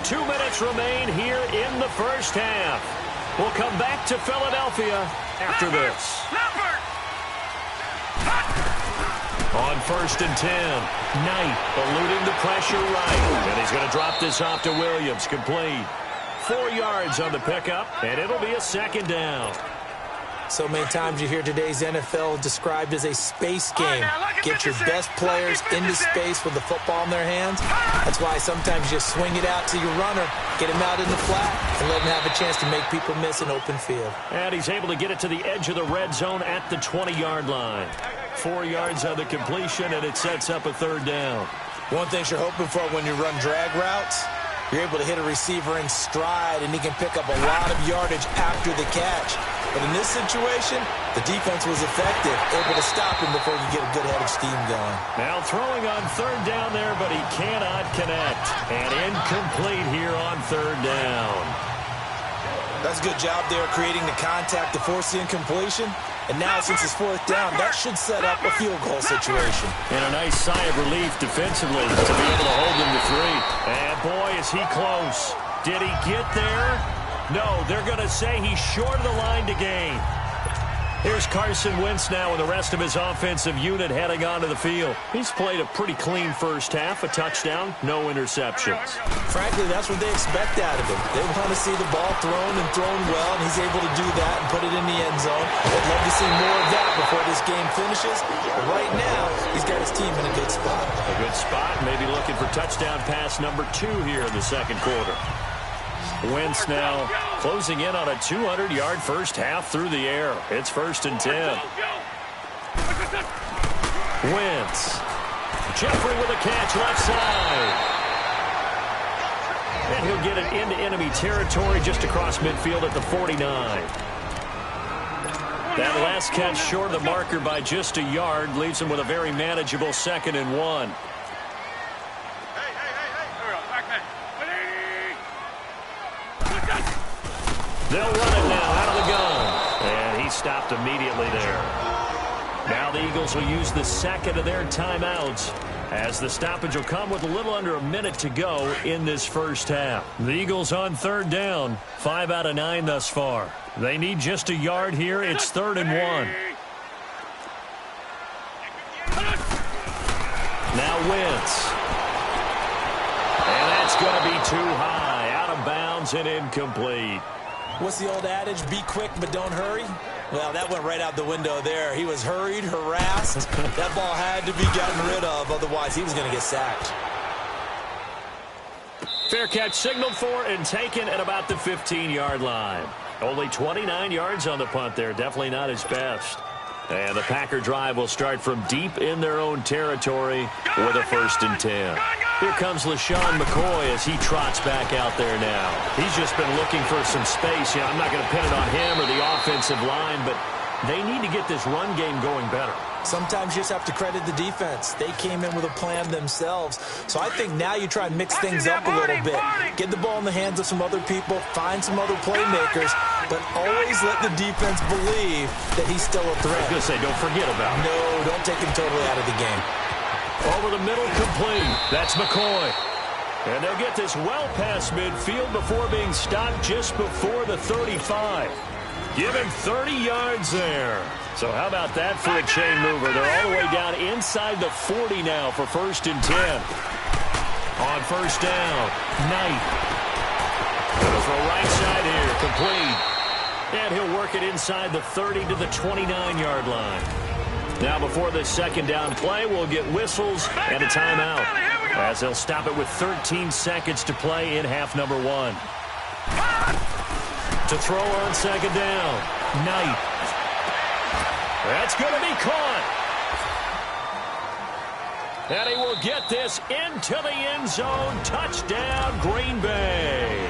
2 minutes remain here in the first half. We'll come back to Philadelphia after this. On 1st and 10, Knight eluding the pressure right. And he's going to drop this off to Williams. Complete. 4 yards on the pickup, and it'll be a 2nd down. So many times you hear today's NFL described as a space game. Get your best players into space with the football in their hands. That's why sometimes you swing it out to your runner, get him out in the flat, and let him have a chance to make people miss an open field. And he's able to get it to the edge of the red zone at the 20-yard line. 4 yards on the completion, and it sets up a 3rd down. One thing you're hoping for when you run drag routes, you're able to hit a receiver in stride, and he can pick up a lot of yardage after the catch. But in this situation, the defense was effective, able to stop him before you get a good head of steam going. Now throwing on 3rd down there, but he cannot connect. And incomplete here on 3rd down. That's a good job there creating the contact to force the incompletion. And now, since it's 4th down, that should set up a field goal situation. And a nice sigh of relief defensively to be able to hold him to 3. And boy, is he close. Did he get there? No, they're going to say he's short of the line to gain. Here's Carson Wentz now with the rest of his offensive unit heading onto the field. He's played a pretty clean first half, a touchdown, no interceptions. Frankly, that's what they expect out of him. They want to see the ball thrown and thrown well, and he's able to do that and put it in the end zone. They'd love to see more of that before this game finishes. But right now, he's got his team in a good spot. A good spot, maybe looking for touchdown pass number 2 here in the second quarter. Wentz now closing in on a 200-yard first half through the air. It's 1st and 10. Wentz. Jeffrey with a catch left side. And he'll get it into enemy territory just across midfield at the 49. That last catch short of the marker by just a yard leaves him with a very manageable 2nd and 1. They'll run it now out of the gun. And he stopped immediately there. Now the Eagles will use the second of their timeouts as the stoppage will come with a little under a minute to go in this first half. The Eagles on 3rd down, 5 out of 9 thus far. They need just a yard here. It's 3rd and 1. Now Wentz. And that's going to be too high. Out of bounds and incomplete. What's the old adage? Be quick, but don't hurry. Well, that went right out the window there. He was hurried, harassed. That ball had to be gotten rid of. Otherwise, he was going to get sacked. Fair catch signaled for and taken at about the 15-yard line. Only 29 yards on the punt there. Definitely not his best. And the Packer drive will start from deep in their own territory with a 1st and 10. Here comes LaShawn McCoy as he trots back out there now. He's just been looking for some space. Yeah, I'm not going to pin it on him or the offensive line, but they need to get this run game going better. Sometimes you just have to credit the defense. They came in with a plan themselves. So I think now you try and mix things up a little bit. Get the ball in the hands of some other people, find some other playmakers, but always let the defense believe that he's still a threat. I was going to say, don't forget about him. No, don't take him totally out of the game. Over the middle, complete. That's McCoy. And they'll get this well past midfield before being stopped just before the 35. Give him 30 yards there. So how about that for a chain mover? They're all the way down inside the 40 now for 1st and 10. On 1st down, Knight. Goes for a right side here, complete. And he'll work it inside the 30 to the 29-yard line. Now before this 2nd down play, we'll get whistles and a timeout as they'll stop it with 13 seconds to play in half number 1. To throw on 2nd down, Knight. That's going to be caught. And he will get this into the end zone. Touchdown, Green Bay.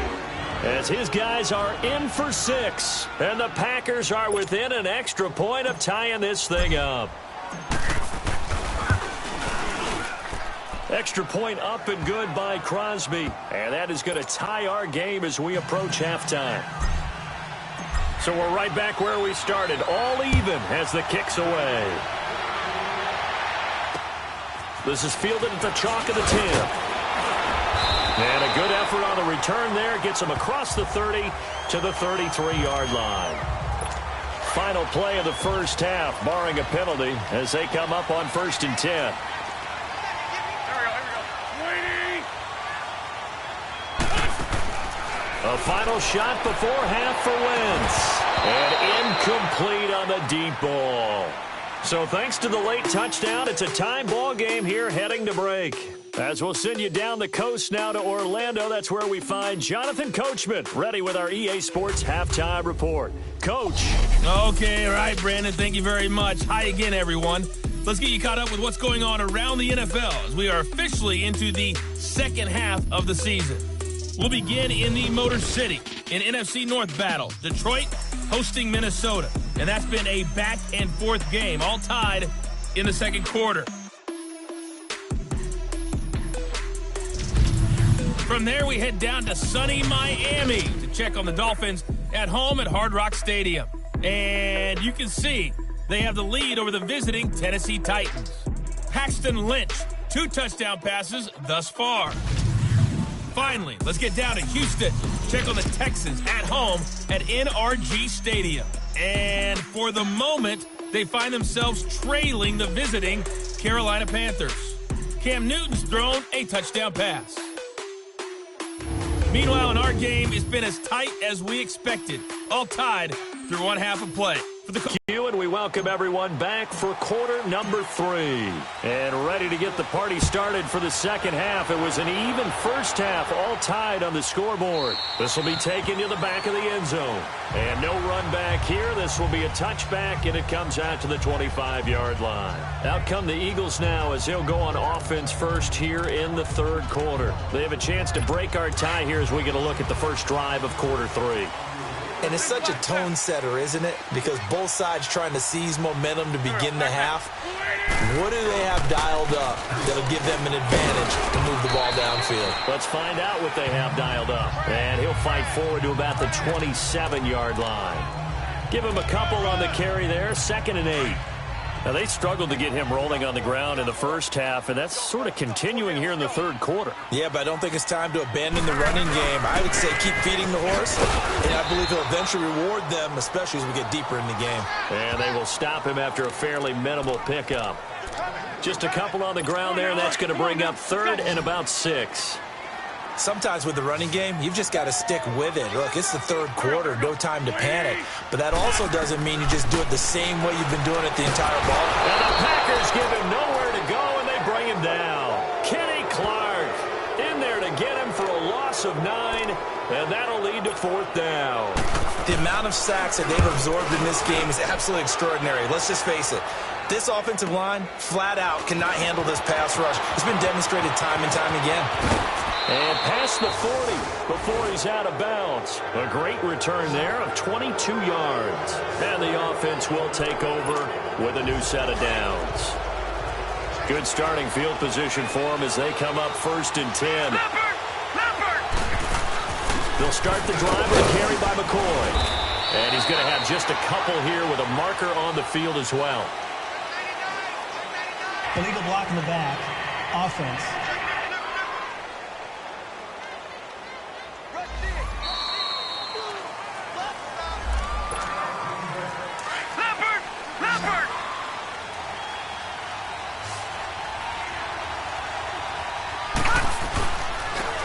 As his guys are in for 6. And the Packers are within an extra point of tying this thing up. Extra point up and good by Crosby. And that is going to tie our game as we approach halftime. So we're right back where we started. All even as the kick's away. This is fielded at the chalk of the 10. And a good effort on the return there. Gets him across the 30 to the 33-yard line. Final play of the first half, barring a penalty, as they come up on 1st and 10. A final shot before half for Wentz. And incomplete on the deep ball. So thanks to the late touchdown, it's a tie ball game here heading to break. As we'll send you down the coast now to Orlando, that's where we find Jonathan Coachman, ready with our EA Sports Halftime Report. Coach. Okay, all right, Brandon, thank you very much. Hi again, everyone. Let's get you caught up with what's going on around the NFL as we are officially into the second half of the season. We'll begin in the Motor City in NFC North battle. Detroit hosting Minnesota. And that's been a back-and-forth game, all tied in the second quarter. From there, we head down to sunny Miami to check on the Dolphins at home at Hard Rock Stadium. And you can see they have the lead over the visiting Tennessee Titans. Paxton Lynch, 2 touchdown passes thus far. Finally, let's get down to Houston. Check on the Texans at home at NRG Stadium. And for the moment, they find themselves trailing the visiting Carolina Panthers. Cam Newton's thrown a touchdown pass. Meanwhile, in our game, it's been as tight as we expected. All tied through one half of play. For the and we welcome everyone back for quarter number 3. And ready to get the party started for the second half. It was an even first half, all tied on the scoreboard. This will be taken to the back of the end zone. And no run back here. This will be a touchback, and it comes out to the 25-yard line. Out come the Eagles now as they'll go on offense first here in the third quarter. They have a chance to break our tie here as we get a look at the first drive of quarter 3. And it's such a tone setter, isn't it? Because both sides trying to seize momentum to begin the half. What do they have dialed up that'll give them an advantage to move the ball downfield? Let's find out what they have dialed up. And he'll fight forward to about the 27-yard line. Give him a couple on the carry there, 2nd and 8. Now, they struggled to get him rolling on the ground in the first half, and that's sort of continuing here in the third quarter. Yeah, but I don't think it's time to abandon the running game. I would say keep feeding the horse, and I believe he'll eventually reward them, especially as we get deeper in the game. And they will stop him after a fairly minimal pickup. Just a couple on the ground there, and that's going to bring up 3rd and about 6. Sometimes with the running game, you've just got to stick with it. Look, it's the third quarter, no time to panic. But that also doesn't mean you just do it the same way you've been doing it the entire ball. And the Packers give him nowhere to go, and they bring him down. Kenny Clark in there to get him for a loss of 9, and that'll lead to 4th down. The amount of sacks that they've absorbed in this game is absolutely extraordinary. Let's just face it. This offensive line, flat out, cannot handle this pass rush. It's been demonstrated time and time again. And past the 40 before he's out of bounds. A great return there of 22 yards. And the offense will take over with a new set of downs. Good starting field position for them as they come up 1st and 10. They'll start the drive with a carry by McCoy. And he's going to have just a couple here with a marker on the field as well. Illegal block in the back. Offense.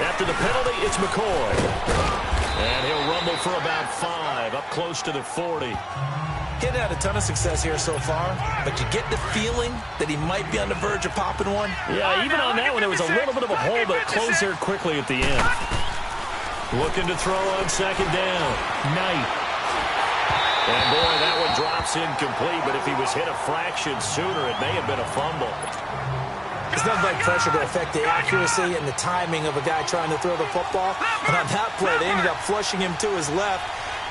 After the penalty, it's McCoy. And he'll rumble for about 5, up close to the 40. He's had a ton of success here so far, but you get the feeling that he might be on the verge of popping one. Yeah, even on that one, there was a little bit of a hole, but it closed there quickly at the end. Looking to throw on 2nd down. Knight. And boy, that one drops incomplete, but if he was hit a fraction sooner, it may have been a fumble. There's nothing like pressure to affect the accuracy and the timing of a guy trying to throw the football. And on that play, they ended up flushing him to his left,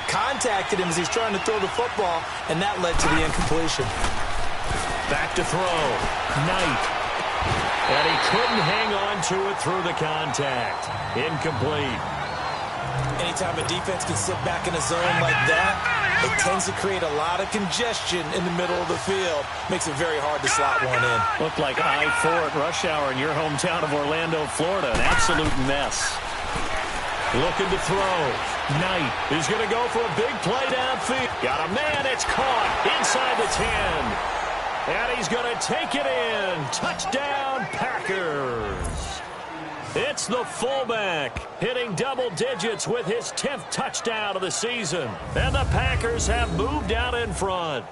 contacted him as he's trying to throw the football, and that led to the incompletion. Back to throw. Knight. And he couldn't hang on to it through the contact. Incomplete. Anytime a defense can sit back in a zone like that, it tends to create a lot of congestion in the middle of the field. Makes it very hard to slot one in. Looked like I-4 at rush hour in your hometown of Orlando, Florida. An absolute mess. Looking to throw. Knight is going to go for a big play downfield. Got a man. It's caught inside the 10. And he's going to take it in. Touchdown, Packers. It's the fullback hitting double digits with his 10th touchdown of the season. And the Packers have moved out in front.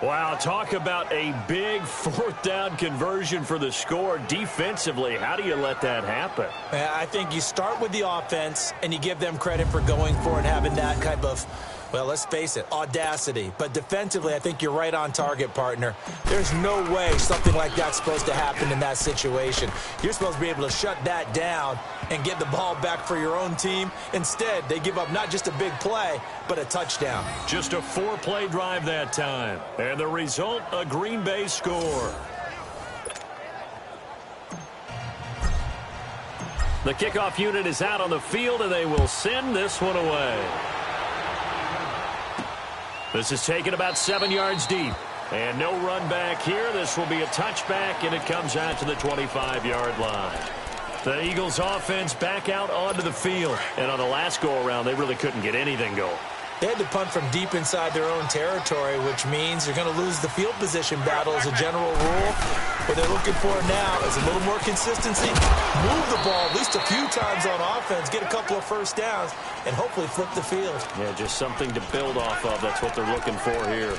Wow, talk about a big 4th down conversion for the score defensively. How do you let that happen? I think you start with the offense and you give them credit for going for it and having that type of, well, let's face it, audacity. But defensively, I think you're right on target, partner. There's no way something like that's supposed to happen in that situation. You're supposed to be able to shut that down and get the ball back for your own team. Instead, they give up not just a big play, but a touchdown. Just a 4-play drive that time. And the result, a Green Bay score. The kickoff unit is out on the field, and they will send this one away. This is taken about 7 yards deep. And no run back here. This will be a touchback, and it comes out to the 25-yard line. The Eagles offense back out onto the field. And on the last go-around, they really couldn't get anything going. They had to punt from deep inside their own territory, which means you're going to lose the field position battle as a general rule. What they're looking for now is a little more consistency, move the ball at least a few times on offense, get a couple of first downs, and hopefully flip the field. Yeah, just something to build off of. That's what they're looking for here.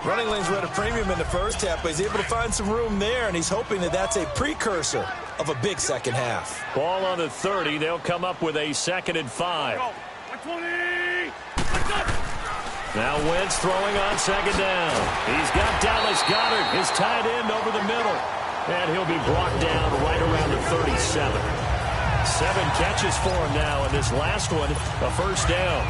Running lanes were at a premium in the first half, but he's able to find some room there, and he's hoping that that's a precursor of a big second half. Ball on the 30. They'll come up with a 2nd and 5. Now Wentz throwing on 2nd down. He's got Dallas Goedert, his tight end, over the middle. And he'll be brought down right around the 37. 7 catches for him now, and this last one, a first down.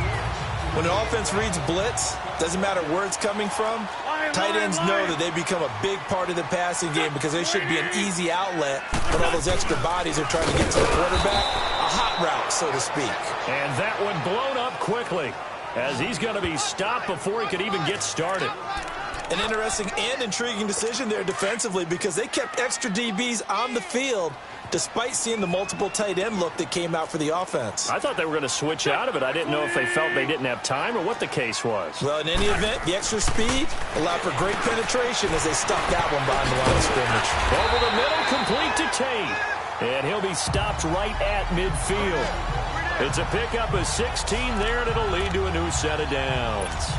When the offense reads blitz, doesn't matter where it's coming from, tight ends know that they become a big part of the passing game because they should be an easy outlet when all those extra bodies are trying to get to the quarterback. A hot route, so to speak. And that one blown up quickly as he's going to be stopped before he could even get started. An interesting and intriguing decision there defensively because they kept extra DBs on the field despite seeing the multiple tight end look that came out for the offense. I thought they were going to switch out of it. I didn't know if they felt they didn't have time or what the case was. Well, in any event, the extra speed allowed for great penetration as they stuffed that one behind the line of scrimmage. Over the middle, complete to Tate. And he'll be stopped right at midfield. It's a pickup of 16 there, and it'll lead to a new set of downs.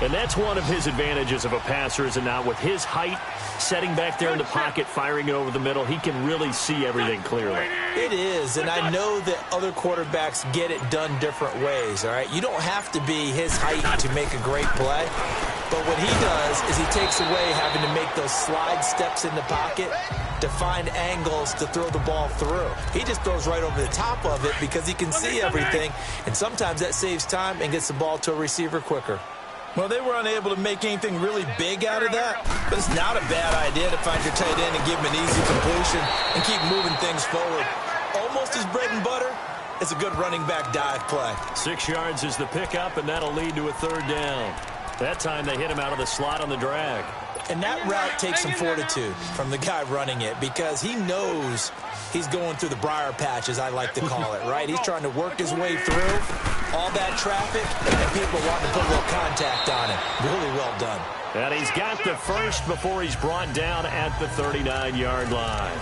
And that's one of his advantages of a passer, is it not? With his height, setting back there in the pocket, firing it over the middle, he can really see everything clearly. It is, and I know that other quarterbacks get it done different ways, all right? You don't have to be his height to make a great play. But what he does is he takes away having to make those slide steps in the pocket to find angles to throw the ball through. He just throws right over the top of it because he can see everything, and sometimes that saves time and gets the ball to a receiver quicker. Well, they were unable to make anything really big out of that, but it's not a bad idea to find your tight end and give him an easy completion and keep moving things forward. Almost his bread and butter. It's a good running back dive play. 6 yards is the pickup, and that'll lead to a 3rd down. That time they hit him out of the slot on the drag. And that route takes some fortitude from the guy running it because he knows he's going through the briar patch, as I like to call it, right? He's trying to work his way through all that traffic, and people want to put a little contact on it. Really well done. And he's got the first before he's brought down at the 39-yard line.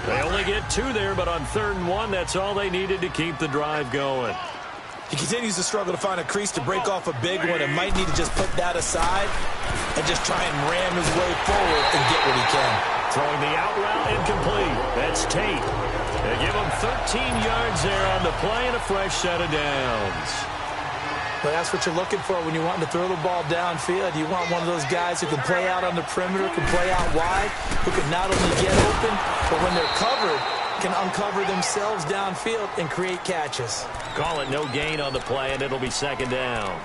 They only get 2 there, but on 3rd and 1, that's all they needed to keep the drive going. He continues to struggle to find a crease to break off a big one and might need to just put that aside and just try and ram his way forward and get what he can. Throwing the out route incomplete. That's Tate. They give him 13 yards there on the play and a fresh set of downs. But that's what you're looking for when you want to throw the ball downfield. You want one of those guys who can play out on the perimeter, can play out wide, who can not only get open, but when they're covered, can uncover themselves downfield and create catches. Call it no gain on the play, and it'll be 2nd down.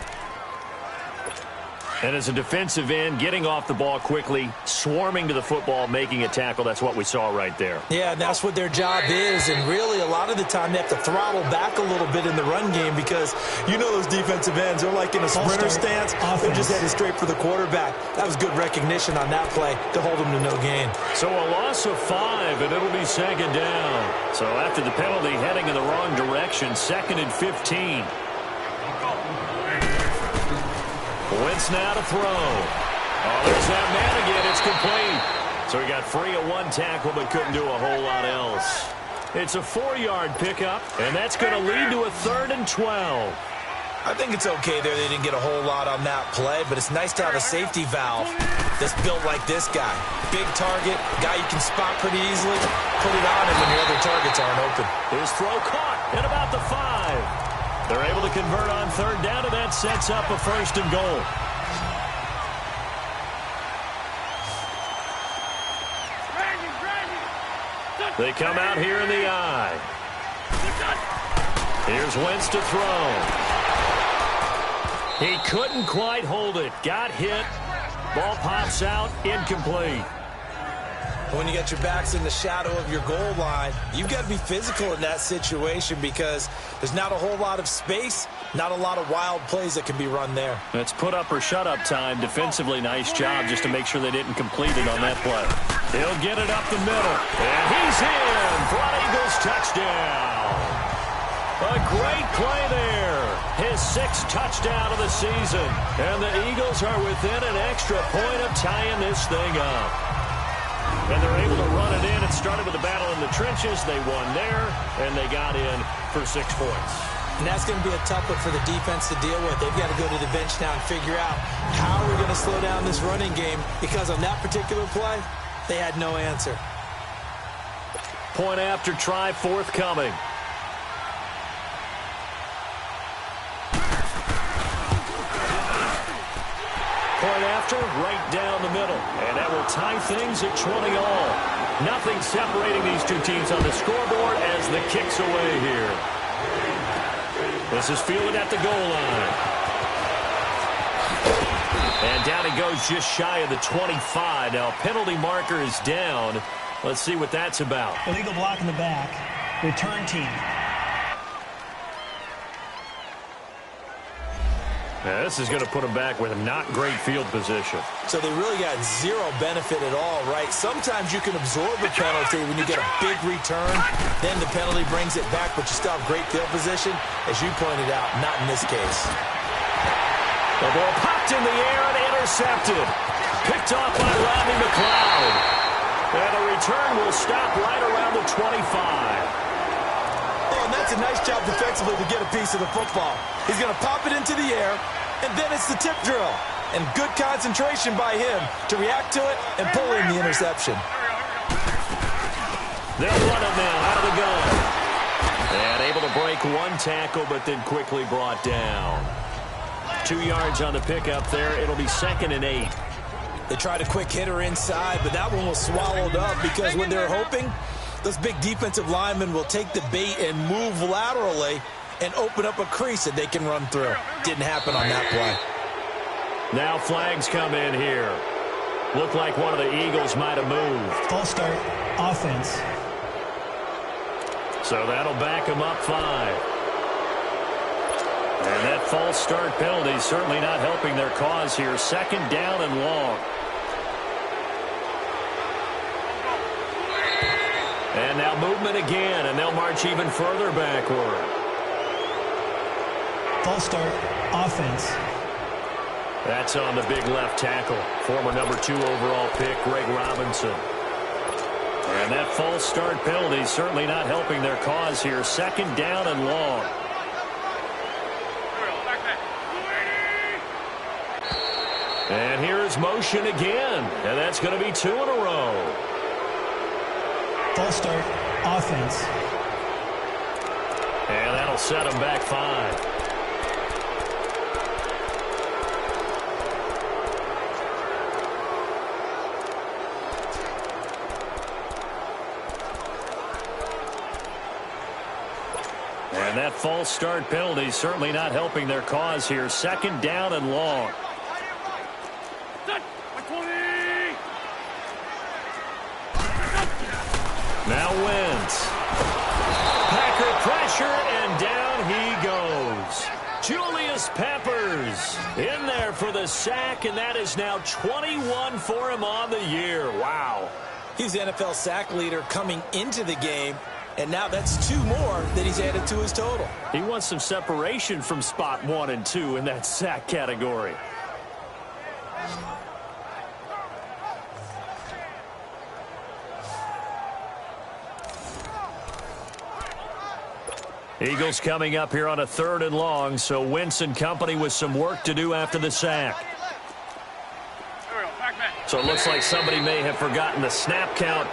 And as a defensive end, getting off the ball quickly, swarming to the football, making a tackle, that's what we saw right there. Yeah, and that's what their job is. And really, a lot of the time, they have to throttle back a little bit in the run game because you know those defensive ends are like in a sprinter stance. They're just heading straight for the quarterback. That was good recognition on that play to hold them to no gain. So a loss of 5, and it'll be 2nd down. So after the penalty, heading in the wrong direction, 2nd and 15. Wentz now to throw. Oh, there's that man again. It's complete. So he got free of 1 tackle but couldn't do a whole lot else. It's a 4-yard pickup, and that's going to lead to a 3rd and 12. I think it's okay there. They didn't get a whole lot on that play, but it's nice to have a safety valve that's built like this guy. Big target, guy you can spot pretty easily. Put it on him when your other targets aren't open. His throw caught at about the 5. They're able to convert on 3rd down, and that sets up a 1st and goal. They come out here in the eye. Here's Wentz to throw. He couldn't quite hold it. Got hit. Ball pops out. Incomplete. When you got your backs in the shadow of your goal line, you've got to be physical in that situation because there's not a whole lot of space Not a lot of wild plays that can be run there. It's put up or shut up time. Defensively, nice job just to make sure they didn't complete it on that play. He'll get it up the middle. And he's in for an Eagles touchdown. A great play there. His 6th touchdown of the season. And the Eagles are within an extra point of tying this thing up. And they're able to run it in. It started with a battle in the trenches. They won there, and they got in for 6 points. And that's going to be a tough one for the defense to deal with. They've got to go to the bench now and figure out how we're going to slow down this running game, because on that particular play, they had no answer. Point after try forthcoming. Point after, right down the middle. And that will tie things at 20 all. Nothing separating these two teams on the scoreboard as the kick's away here. This is fielded at the goal line. And down he goes just shy of the 25. Now, penalty marker is down. Let's see what that's about. Illegal block in the back. Return team. Now, this is going to put them back with a not great field position. So they really got zero benefit at all, right? Sometimes you can absorb a penalty when you get a big return. Then the penalty brings it back, but you still have great field position. As you pointed out, not in this case. The ball popped in the air and intercepted. Picked off by Rodney McLeod. And the return will stop right around the 25. Oh, and that's a nice job defensively to get a piece of the football. He's going to pop it into the air, and then it's the tip drill. And good concentration by him to react to it and pull in the interception. They'll run it now out of the gun. And able to break one tackle, but then quickly brought down. 2 yards on the pickup there. It'll be 2nd and 8. They tried a quick hitter inside, but that one was swallowed up because when they're hoping, those big defensive linemen will take the bait and move laterally and open up a crease that they can run through. Didn't happen on that play. Now flags come in here. Looked like one of the Eagles might have moved. False start, offense. So that'll back them up 5. And that false start penalty certainly not helping their cause here. 2nd down and long. And now movement again, and they'll march even further backward. False start, offense. That's on the big left tackle. Former number 2 overall pick, Greg Robinson. And that false start penalty certainly not helping their cause here. 2nd down and long. And here's motion again. And that's going to be 2 in a row. False start, offense. And that'll set them back 5. And that false start penalty certainly not helping their cause here. 2nd down and long. Now Wentz. Packer pressure, and down he goes. Julius Peppers in there for the sack, and that is now 21 for him on the year. Wow. He's the NFL sack leader coming into the game, and now that's 2 more that he's added to his total. He wants some separation from spot 1 and 2 in that sack category. Eagles coming up here on a 3rd and long, so Wentz and company with some work to do after the sack. So it looks like somebody may have forgotten the snap count,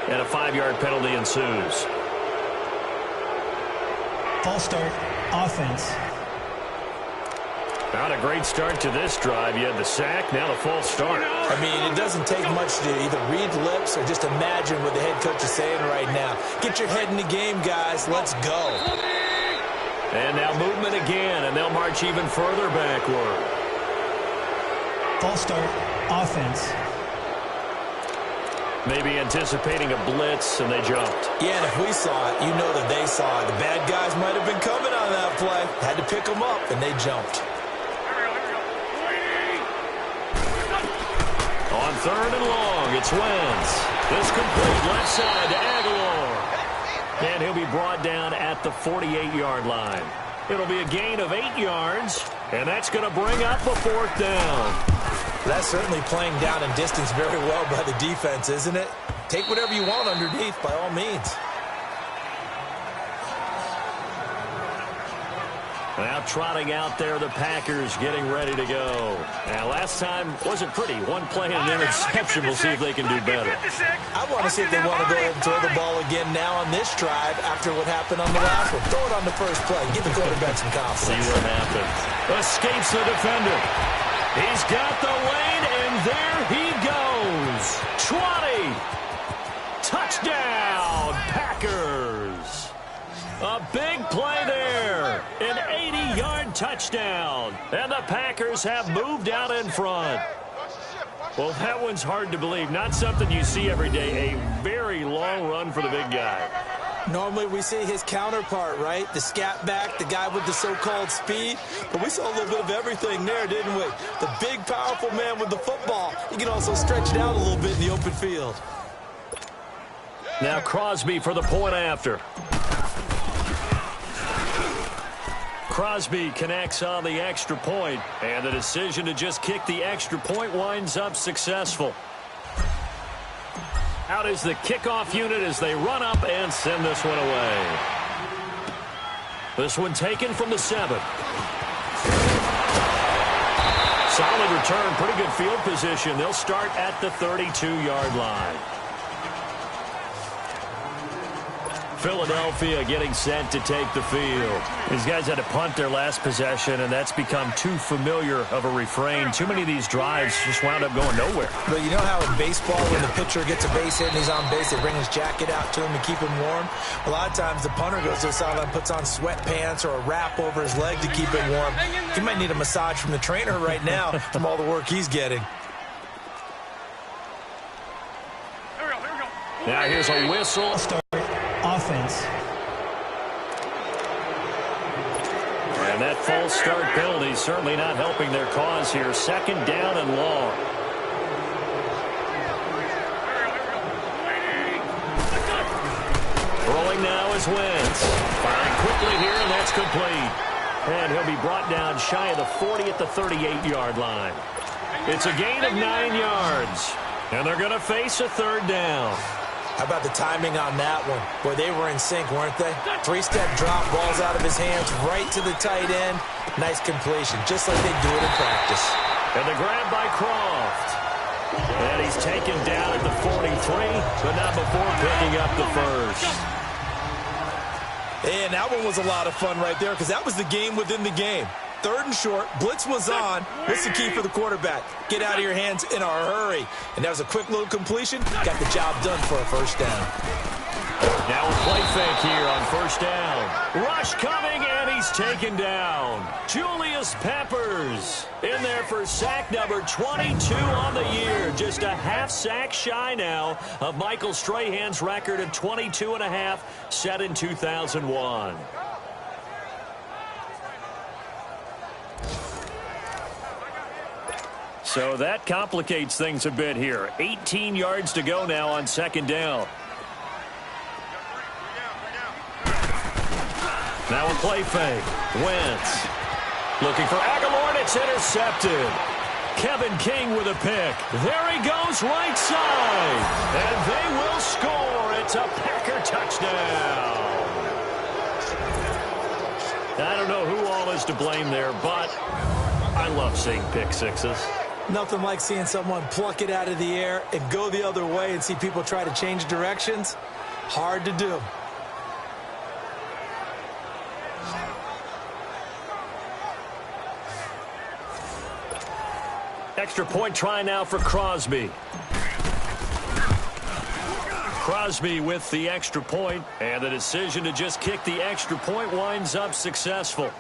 and a 5-yard penalty ensues. False start, offense. Not a great start to this drive. You had the sack, now the false start. I mean, it doesn't take much to either read lips or just imagine what the head coach is saying right now. Get your head in the game, guys. Let's go. And now movement again, and they'll march even further backward. False start, offense. Maybe anticipating a blitz, and they jumped. Yeah, and if we saw it, you know that they saw it. The bad guys might have been coming on that play. Had to pick them up, and they jumped. On 3rd and long, it's Wentz. This complete left side to Aguilar. And he'll be brought down at the 48-yard line. It'll be a gain of 8 yards, and that's going to bring up a 4th down. That's certainly playing down in distance very well by the defense, isn't it? Take whatever you want underneath, by all means. Now trotting out there, the Packers getting ready to go. Now, last time wasn't pretty. One play and an interception. We'll see if they can do better. I want to see if they want to go ahead and throw the ball again now on this drive after what happened on the last one. Throw it on the first play. Give the quarterback some confidence. See what happens. Escapes the defender. He's got the lane, and there he goes. 20. Touchdown, Packers. A big play there. An 80-yard touchdown. And the Packers have moved out in front. Well, that one's hard to believe. Not something you see every day. A very long run for the big guy. Normally we see his counterpart, right? The scat back, the guy with the so-called speed. But we saw a little bit of everything there, didn't we? The big, powerful man with the football. He can also stretch it out a little bit in the open field. Now Crosby for the point after. Crosby connects on the extra point, and the decision to just kick the extra point winds up successful. Out is the kickoff unit as they run up and send this one away. This one taken from the 7. Solid return, pretty good field position. They'll start at the 32-yard line. Philadelphia getting set to take the field. These guys had to punt their last possession, and that's become too familiar of a refrain. Too many of these drives just wound up going nowhere. But you know how in baseball, when the pitcher gets a base hit and he's on base, they bring his jacket out to him to keep him warm? A lot of times the punter goes to the sideline, puts on sweatpants or a wrap over his leg to keep it warm. He might need a massage from the trainer right now from all the work he's getting. Now here's a whistle. Offense. And that false start penalty certainly not helping their cause here. 2nd down and long. Rolling now is Wentz. Firing quickly here, and that's complete. And he'll be brought down shy of the 40 at the 38-yard line. It's a gain of 9 yards. And they're going to face a 3rd down. How about the timing on that one? Boy, they were in sync, weren't they? 3-step drop, balls out of his hands, right to the tight end. Nice completion, just like they do it in practice. And the grab by Croft. And he's taken down at the 43, but not before picking up the first. And that one was a lot of fun right there because that was the game within the game. 3rd and short, blitz was on. What's the key for the quarterback? Get out of your hands in a hurry. And that was a quick little completion. Got the job done for a 1st down. Now a play fake here on 1st down. Rush coming, and he's taken down. Julius Peppers in there for sack number 22 on the year. Just a half sack shy now of Michael Strahan's record of 22.5 set in 2001. So that complicates things a bit here. 18 yards to go now on 2nd down. Now a play fake. Wentz looking for Aguilar, and it's intercepted. Kevin King with a pick. There he goes, right side. And they will score. It's a Packer touchdown. I don't know who all is to blame there, but I love seeing pick sixes. Nothing like seeing someone pluck it out of the air and go the other way and see people try to change directions. Hard to do. Extra point try now for Crosby. Crosby with the extra point, and the decision to just kick the extra point winds up successful.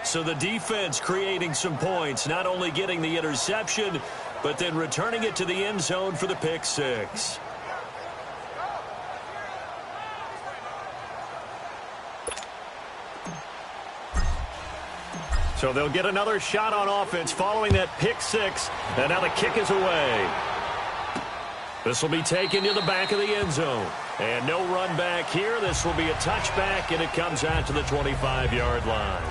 So the defense creating some points, not only getting the interception, but then returning it to the end zone for the pick six. So they'll get another shot on offense following that pick six, and now the kick is away. This will be taken to the back of the end zone. And no run back here. This will be a touchback, and it comes out to the 25-yard line.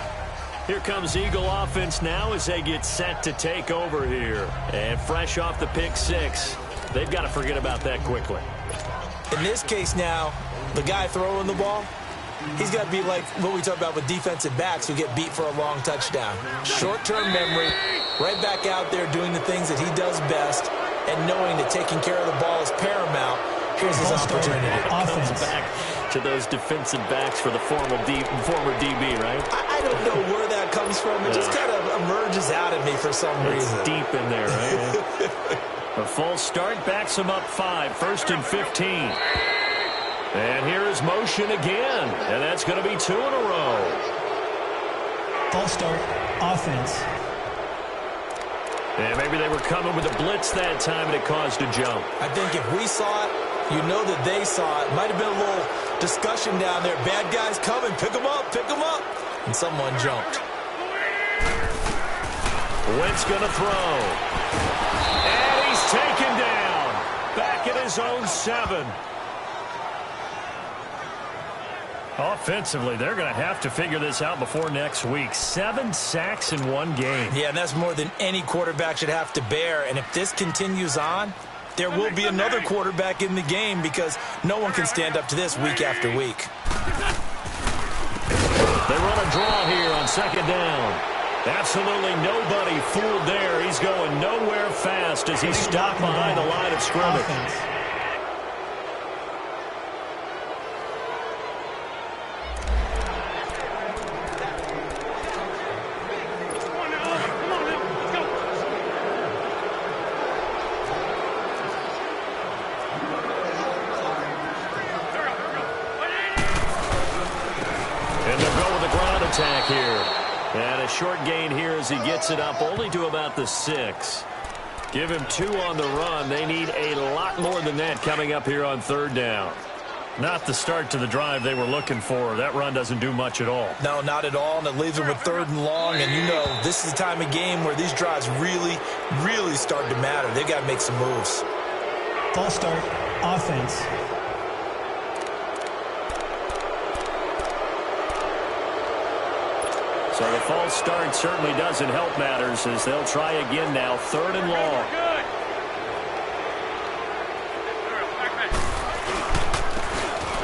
Here comes Eagle offense now as they get set to take over here. And fresh off the pick six, they've got to forget about that quickly. In this case now, the guy throwing the ball, he's got to be like what we talk about with defensive backs who get beat for a long touchdown. Short-term memory, right back out there doing the things that he does best, and knowing that taking care of the ball is paramount. Here's his opportunity. Comes back to those defensive backs for the former DB, right? I don't know where that comes from. It just kind of emerges out of me for some reason. It's deep in there, right? A false start backs him up 5, 1st and 15. And here is motion again, and that's going to be 2 in a row. False start, offense. And maybe they were coming with a blitz that time, and it caused a jump. I think if we saw it, you know that they saw it. Might have been a little discussion down there. Bad guys coming. Pick them up. Pick them up. And someone jumped. Wentz going to throw. And he's taken down. Back at his own 7. Offensively, they're going to have to figure this out before next week. 7 sacks in one game. Yeah, and that's more than any quarterback should have to bear. And if this continues on, there will be another quarterback in the game because no one can stand up to this week after week. They run a draw here on 2nd down. Absolutely nobody fooled there. He's going nowhere fast as he's stopped behind the line of scrimmage. Attack here. And a short gain here as he gets it up only to about the 6. Give him 2 on the run. They need a lot more than that coming up here on 3rd down. Not the start to the drive they were looking for. That run doesn't do much at all. No, not at all, and it leaves them with 3rd and long. And you know, this is the time of game where these drives really, really start to matter. They've got to make some moves. False start, offense. So the false start certainly doesn't help matters as they'll try again now, 3rd and long.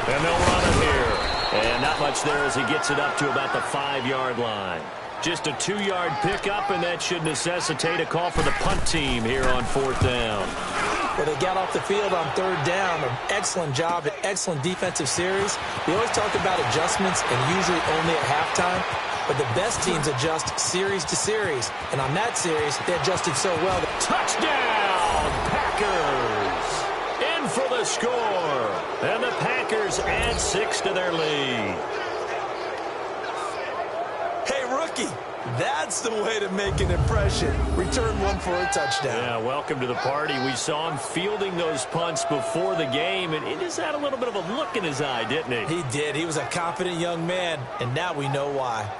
And they'll run it here. And not much there as he gets it up to about the 5-yard line. Just a 2-yard pickup, and that should necessitate a call for the punt team here on 4th down. Well, they got off the field on 3rd down. An excellent job, an excellent defensive series. We always talk about adjustments and usually only at halftime. But the best teams adjust series to series. And on that series, they adjusted so well. Touchdown, Packers! In for the score. And the Packers add 6 to their lead. Hey, rookie, that's the way to make an impression. Return one for a touchdown. Yeah, welcome to the party. We saw him fielding those punts before the game, and it just had a little bit of a look in his eye, didn't he? He did. He was a confident young man, and now we know why.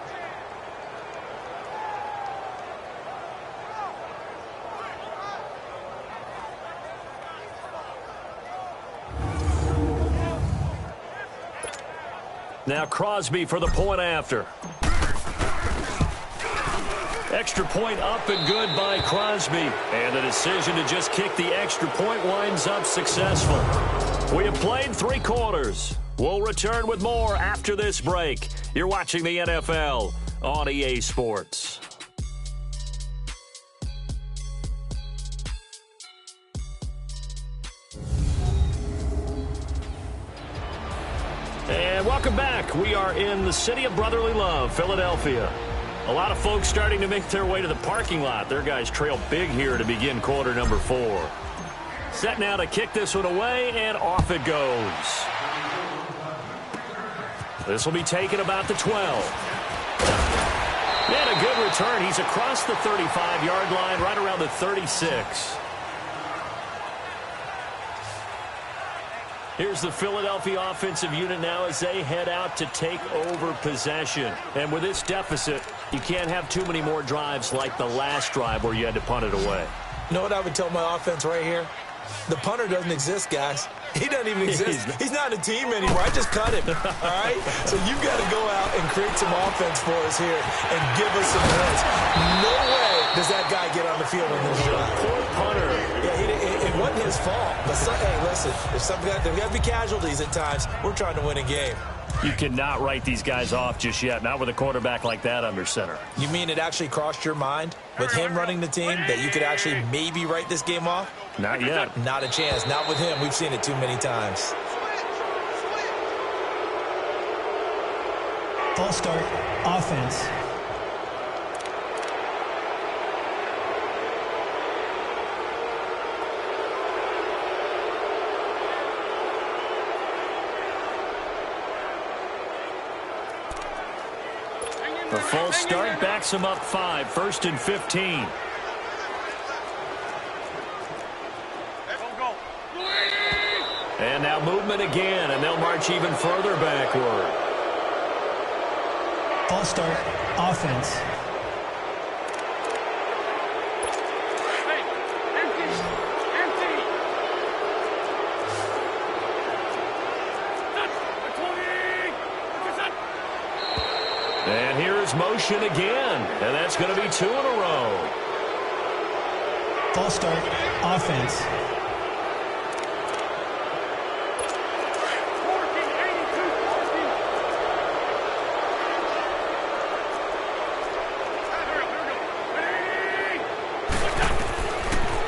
Now Crosby for the point after. Extra point up and good by Crosby. And the decision to just kick the extra point winds up successful. We have played 3 quarters. We'll return with more after this break. You're watching the NFL on EA Sports. And welcome back. We are in the city of brotherly love, Philadelphia. A lot of folks starting to make their way to the parking lot. Their guys trail big here to begin quarter number 4. Set now to kick this one away, and off it goes. This will be taken about the 12. And a good return. He's across the 35-yard line, right around the 36. Here's the Philadelphia offensive unit now as they head out to take over possession. And with this deficit, you can't have too many more drives like the last drive where you had to punt it away. You know what I would tell my offense right here? The punter doesn't exist, guys. He doesn't even exist. He's not a team anymore. I just cut him, all right? So you've got to go out and create some offense for us here and give us some points. No way does that guy get on the field in this drive. Poor punter. Yeah, it wasn't his fault. But, hey, listen, there's got to be casualties at times. We're trying to win a game. You cannot write these guys off just yet, not with a quarterback like that under center. You mean it actually crossed your mind with him running the team that you could actually maybe write this game off? Not yet. Not a chance. Not with him. We've seen it too many times. False start. Offense. The false start backs him up 5, 1st and 15. And now movement again, and they'll march even further backward. False start. Offense. And here's motion again, and that's going to be 2 in a row. False start. Offense.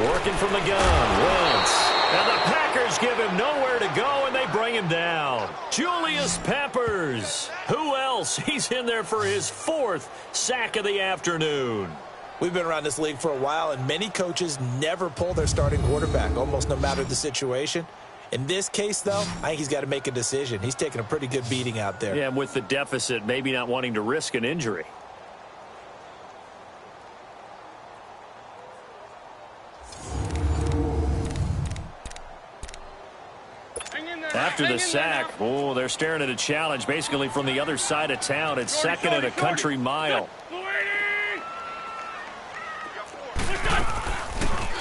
Working from the gun, Wentz. And the Packers give him nowhere to go, and they bring him down. Julius Peppers. Who else? He's in there for his 4th sack of the afternoon. We've been around this league for a while, and many coaches never pull their starting quarterback, almost no matter the situation. In this case, though, I think he's got to make a decision. He's taking a pretty good beating out there. Yeah, and with the deficit, maybe not wanting to risk an injury. After the sack, oh, they're staring at a challenge basically from the other side of town. It's 2nd and a country mile.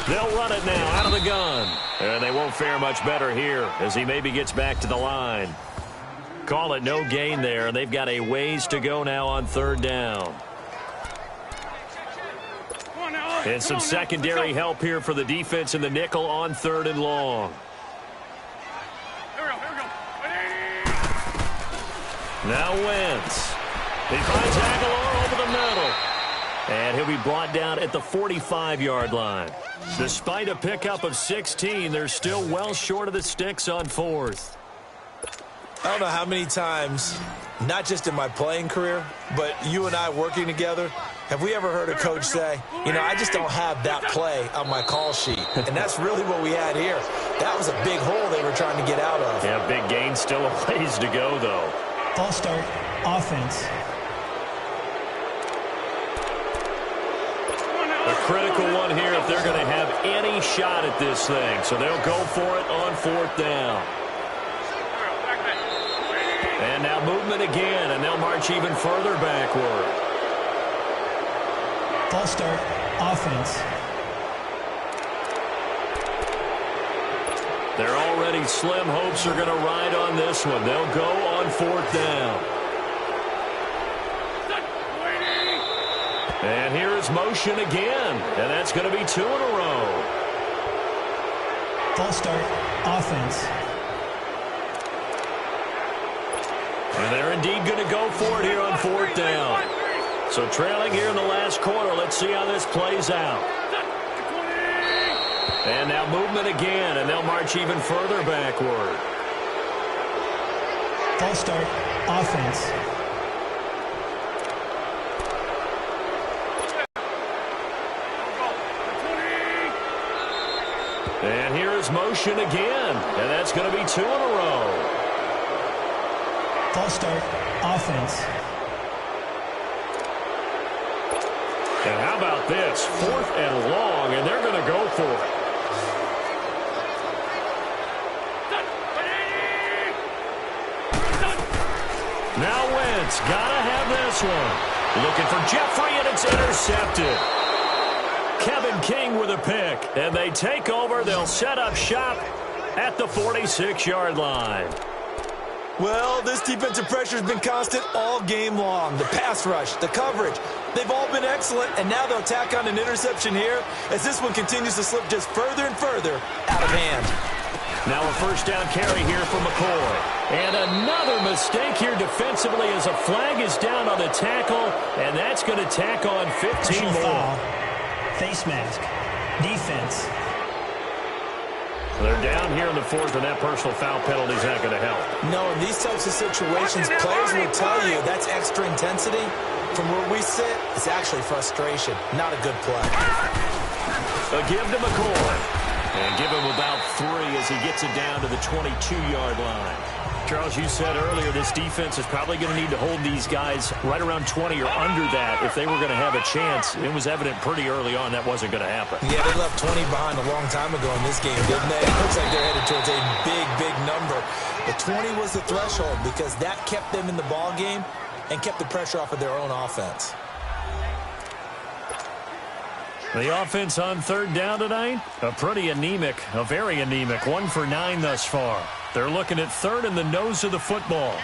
They'll run it now out of the gun. And they won't fare much better here as he maybe gets back to the line. Call it no gain there. They've got a ways to go now on 3rd down. And some secondary help here for the defense in the nickel on 3rd and long. Now Wentz. He finds Aguilar over the middle. And he'll be brought down at the 45-yard line. Despite a pickup of 16, they're still well short of the sticks on 4th. I don't know how many times, not just in my playing career, but you and I working together, have we ever heard a coach say, you know, I just don't have that play on my call sheet. And that's really what we had here. That was a big hole they were trying to get out of. Yeah, big gain, still a ways to go, though. False start. Offense. A critical one here if they're going to have any shot at this thing. So they'll go for it on 4th down. And now movement again, and they'll march even further backward. False start. Offense. They're already slim hopes are going to ride on this one. They'll go on 4th down. And here is motion again. And that's going to be 2 in a row. False start. Offense. And they're indeed going to go for it here on 4th down. So trailing here in the last quarter. Let's see how this plays out. And now movement again, and they'll march even further backward. False start. Offense. And here is motion again, and that's going to be 2 in a row. False start. Offense. And how about this? 4th and long, and they're going to go for it. Now Wentz, gotta have this one. Looking for Jeffrey, and it's intercepted. Kevin King with a pick, and they take over. They'll set up shop at the 46-yard line. Well, this defensive pressure has been constant all game long. The pass rush, the coverage, they've all been excellent, and now they'll tack on an interception here as this one continues to slip just further and further out of hand. Now a first down carry here for McCoy. And another mistake here defensively as a flag is down on the tackle, and that's going to tack on 15 more. Foul. Face mask. Defense. They're down here in the 4th, and that personal foul penalty is not going to help. No, in these types of situations, players will tell you that's extra intensity. From where we sit, it's actually frustration. Not a good play. A give to McCoy. And give him about 3 as he gets it down to the 22-yard line. Charles, you said earlier this defense is probably going to need to hold these guys right around 20 or under that if they were going to have a chance. It was evident pretty early on that wasn't going to happen. Yeah, they left 20 behind a long time ago in this game, didn't they? It looks like they're headed towards a big, big number. But 20 was the threshold because that kept them in the ball game and kept the pressure off of their own offense. The offense on 3rd down tonight, a very anemic, 1 for 9 thus far. They're looking at 3rd in the nose of the football.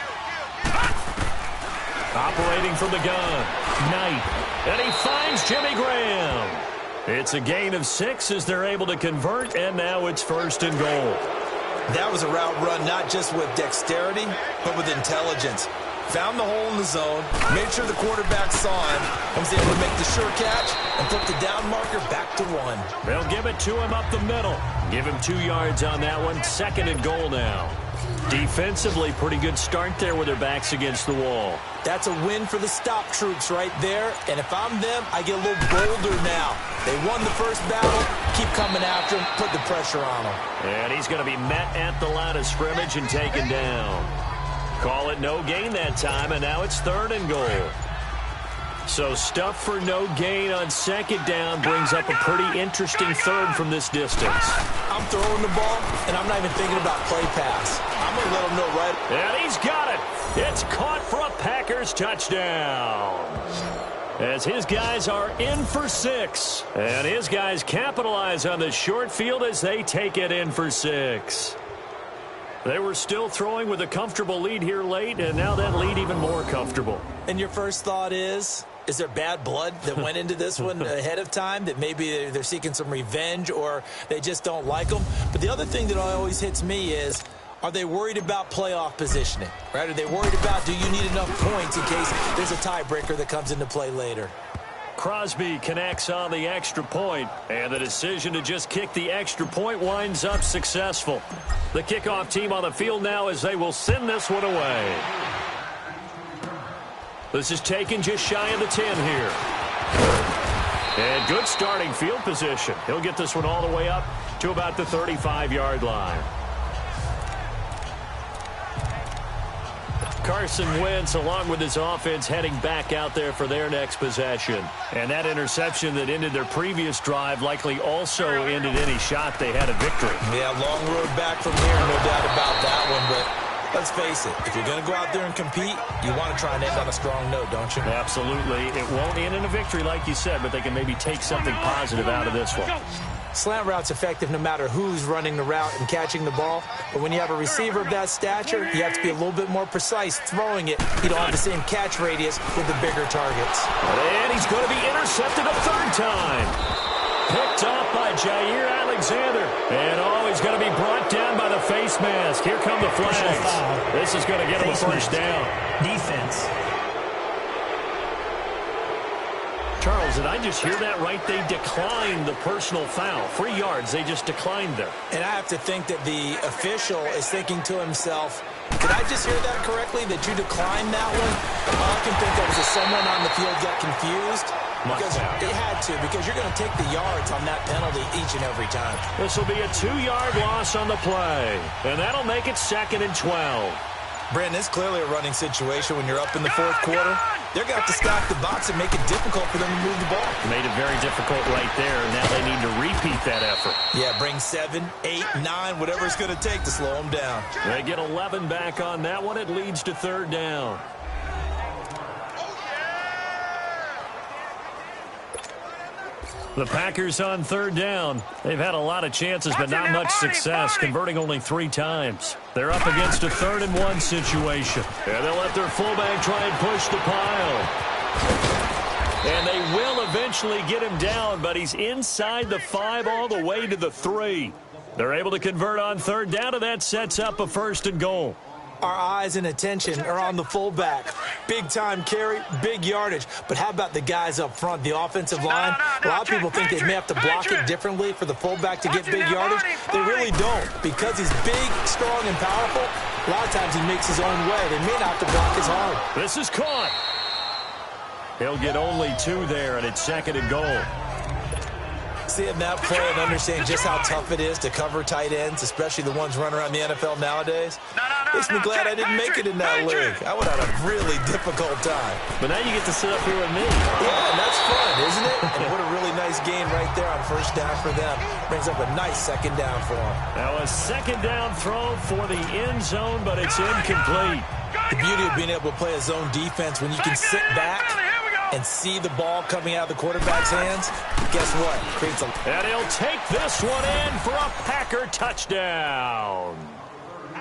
Operating from the gun, Knight, and he finds Jimmy Graham. It's a gain of 6 as they're able to convert, and now it's 1st and goal. That was a route run not just with dexterity, but with intelligence. Found the hole in the zone, made sure the quarterback saw him, and was able to make the sure catch and flip the down marker back to 1. They'll give it to him up the middle. Give him 2 yards on that one. 2nd and goal now. Defensively, pretty good start there with their backs against the wall. That's a win for the stop troops right there, and if I'm them, I get a little bolder now. They won the first battle, keep coming after him, put the pressure on him. And he's going to be met at the line of scrimmage and taken down. Call it no gain that time, and now it's 3rd and goal. So stuff for no gain on 2nd down brings up a pretty interesting 3rd from this distance. I'm throwing the ball, and I'm not even thinking about play pass. I'm going to let him know right. And he's got it. It's caught for a Packers touchdown. As his guys are in for 6. And his guys capitalize on the short field as they take it in for 6. They were still throwing with a comfortable lead here late, and now that lead even more comfortable. And your first thought is there bad blood that went into this one ahead of time, that maybe they're seeking some revenge or they just don't like them? But the other thing that always hits me is, are they worried about playoff positioning? Right? Are they worried about, do you need enough points in case there's a tiebreaker that comes into play later? Crosby connects on the extra point, and the decision to just kick the extra point winds up successful. The kickoff team on the field now as they will send this one away. This is taken just shy of the 10 here. And good starting field position. He'll get this one all the way up to about the 35-yard line. Carson Wentz, along with his offense, heading back out there for their next possession. And that interception that ended their previous drive likely also ended any shot they had at victory. Yeah, long road back from here, no doubt about that one. But let's face it, if you're going to go out there and compete, you want to try and end on a strong note, don't you? Absolutely. It won't end in a victory, like you said, but they can maybe take something positive out of this one. Slant route's effective no matter who's running the route and catching the ball. But when you have a receiver of that stature, you have to be a little bit more precise throwing it. You don't have the same catch radius with the bigger targets. And he's going to be intercepted a 3rd time. Picked up by Jair Alexander. And he's going to be brought down by the face mask. Here come the flags. This is going to get him a first down. Defense. Charles, did I just hear that right? They declined the personal foul. 3 yards, they just declined there. And I have to think that the official is thinking to himself, did I just hear that correctly, that you declined that one? All I can think of is that someone on the field got confused. Because they had to, because you're going to take the yards on that penalty each and every time. This will be a 2-yard loss on the play. And that'll make it 2nd and 12. Brandon, it's clearly a running situation when you're up in the fourth quarter. They're going to have to stack the box and make it difficult for them to move the ball. Made it very difficult right there. Now they need to repeat that effort. Yeah, bring 7, 8, 9, whatever it's going to take to slow them down. They get 11 back on that one. It leads to third down. The Packers on third down. They've had a lot of chances, but not much success, converting only 3 times. They're up against a 3rd-and-1 situation. And they'll let their fullback try and push the pile. And they will eventually get him down, but he's inside the 5 all the way to the 3. They're able to convert on third down, and that sets up a 1st and goal. Our eyes and attention are on the fullback. Big-time carry, big yardage. But how about the guys up front, the offensive line? A lot of people think they may have to block it differently for the fullback to get big yardage. They really don't. Because he's big, strong, and powerful, a lot of times he makes his own way. They may not have to block as hard. This is caught. He'll get only 2 there, and it's 2nd and goal. Seeing that play and understanding just how tough it is to cover tight ends, especially the ones running around the NFL nowadays, makes me glad I didn't make it in that league. I would have had a really difficult time. But now you get to sit up here with me. Yeah, and that's fun, isn't it? And what a really nice gain right there on 1st down for them. Brings up a nice 2nd down for them. Now a 2nd down throw for the end zone, but it's incomplete. The beauty of being able to play a zone defense when you can sit back and see the ball coming out of the quarterback's hands, guess what? Creates a... And he'll take this one in for a Packer touchdown.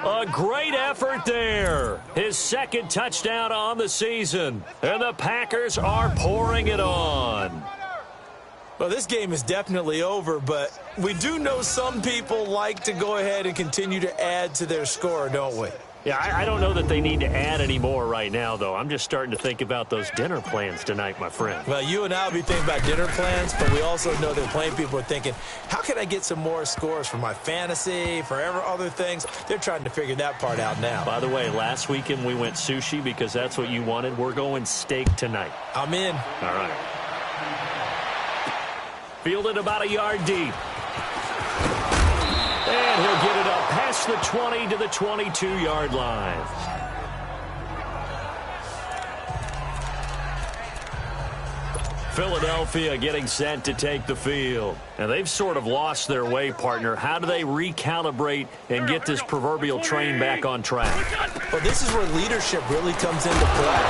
A great effort there. His 2nd touchdown on the season. And the Packers are pouring it on. Well, this game is definitely over, but we do know some people like to go ahead and continue to add to their score, don't we? Yeah, I don't know that they need to add any more right now, though. I'm just starting to think about those dinner plans tonight, my friend. Well, you and I will be thinking about dinner plans, but we also know that plenty of people are thinking, how can I get some more scores for my fantasy, for other things? They're trying to figure that part out now. By the way, last weekend we went sushi because that's what you wanted. We're going steak tonight. I'm in. All right. Fielded about a yard deep. And he'll get it up past the 20 to the 22-yard line. Philadelphia getting set to take the field. And they've sort of lost their way, partner. How do they recalibrate and get this proverbial train back on track? Well, this is where leadership really comes into play.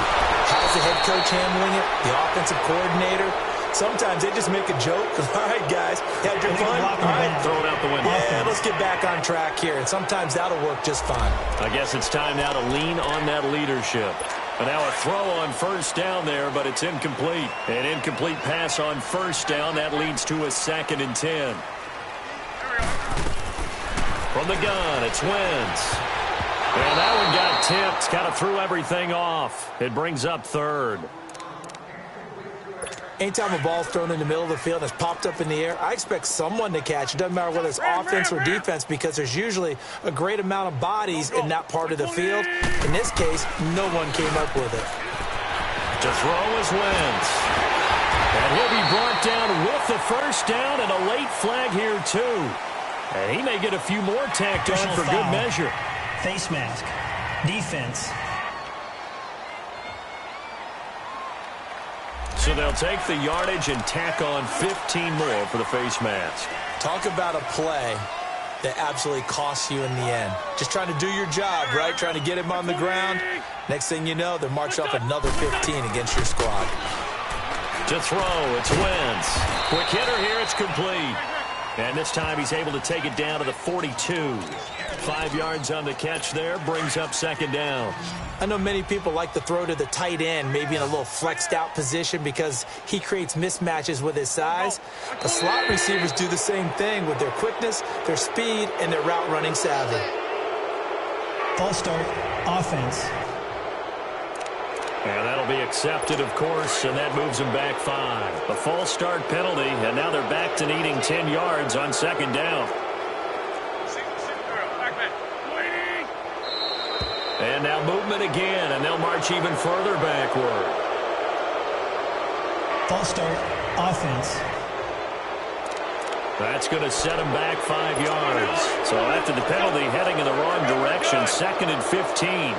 How's the head coach handling it? The offensive coordinator? Sometimes they just make a joke. All right, guys, had your fun? All right, throw it out the window. Yeah, let's get back on track here. And sometimes that'll work just fine. I guess it's time now to lean on that leadership. And now a throw on 1st down there, but it's incomplete. An incomplete pass on 1st down. That leads to a 2nd and 10. From the gun, it's Wentz. And that one got tipped. Kind of threw everything off. It brings up 3rd. Anytime a ball's thrown in the middle of the field and it's popped up in the air, I expect someone to catch. It doesn't matter whether it's offense or defense because there's usually a great amount of bodies in that part of the field. In this case, no one came up with it. To throw is Wentz. And he'll be brought down with the 1st down and a late flag here, too. And he may get a few more tacked on for good measure. Face mask. Defense. So they'll take the yardage and tack on 15 more for the face mask. Talk about a play that absolutely costs you in the end. Just trying to do your job, right? Trying to get him on the ground. Next thing you know, they're marching off another 15 against your squad. To throw, it's Wentz. Quick hitter here, it's complete. And this time he's able to take it down to the 42. 5 yards on the catch there, brings up 2nd down. I know many people like to throw to the tight end, maybe in a little flexed out position because he creates mismatches with his size. The slot receivers do the same thing with their quickness, their speed, and their route running savvy. False start, offense. And that'll be accepted, of course, and that moves them back 5. A false start penalty, and now they're back to needing 10 yards on 2nd down. And now movement again, and they'll march even further backward. False start, offense. That's going to set them back 5 yards. So after the penalty, heading in the wrong direction, 2nd and 15.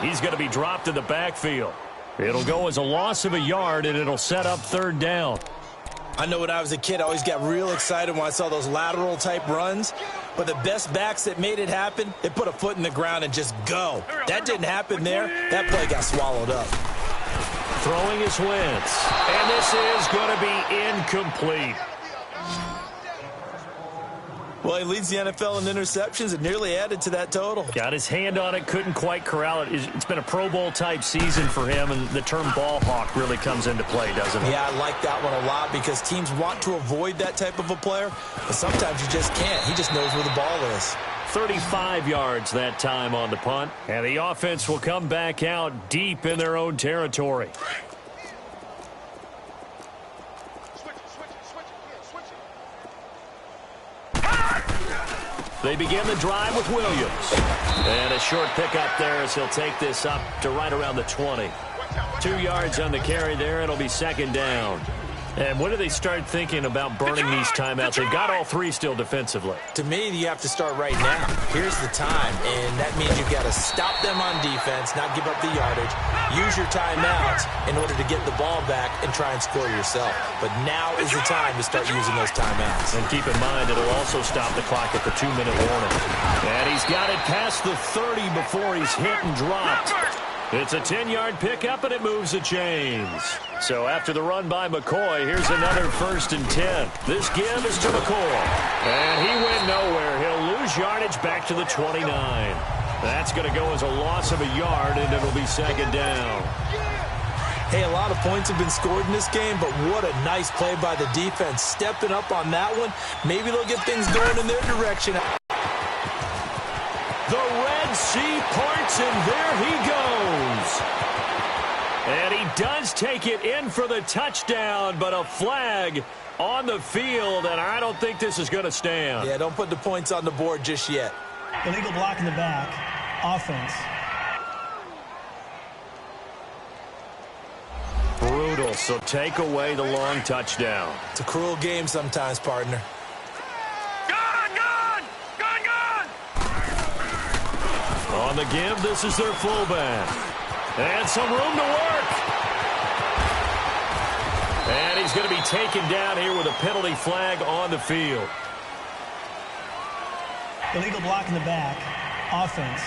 He's going to be dropped in the backfield. It'll go as a loss of a yard, and it'll set up third down. I know when I was a kid, I always got real excited when I saw those lateral-type runs. But the best backs that made it happen, they put a foot in the ground and just go. That didn't happen there. That play got swallowed up. Throwing is Wentz. And this is going to be incomplete. Well, he leads the NFL in interceptions and nearly added to that total. Got his hand on it, couldn't quite corral it. It's been a Pro Bowl-type season for him, and the term ball hawk really comes into play, doesn't it? Yeah, I like that one a lot because teams want to avoid that type of a player, but sometimes you just can't. He just knows where the ball is. 35 yards that time on the punt, and the offense will come back out deep in their own territory. They begin the drive with Williams. And a short pickup there as he'll take this up to right around the 20. 2 yards on the carry there. It'll be second down. And when do they start thinking about burning these timeouts? They've got all three still defensively. To me, you have to start right now. Here's the time, and that means you've got to stop them on defense, not give up the yardage, use your timeouts in order to get the ball back and try and score yourself. But now is the time to start using those timeouts. And keep in mind, it'll also stop the clock at the 2-minute warning. And he's got it past the 30 before he's hit and dropped. It's a 10-yard pickup, and it moves the chains. So after the run by McCoy, here's another 1st and 10. This give is to McCoy. And he went nowhere. He'll lose yardage back to the 29. That's going to go as a loss of a yard, and it'll be second down. Hey, a lot of points have been scored in this game, but what a nice play by the defense. Stepping up on that one. Maybe they'll get things going in their direction. The Red Sea parts, and there he goes. And he does take it in for the touchdown, but a flag on the field, and I don't think this is going to stand. Yeah, don't put the points on the board just yet. Illegal block in the back. Offense. Brutal, so take away the long touchdown. It's a cruel game sometimes, partner. On the give, this is their fullback. And some room to work. And he's going to be taken down here with a penalty flag on the field. Illegal block in the back. Offense.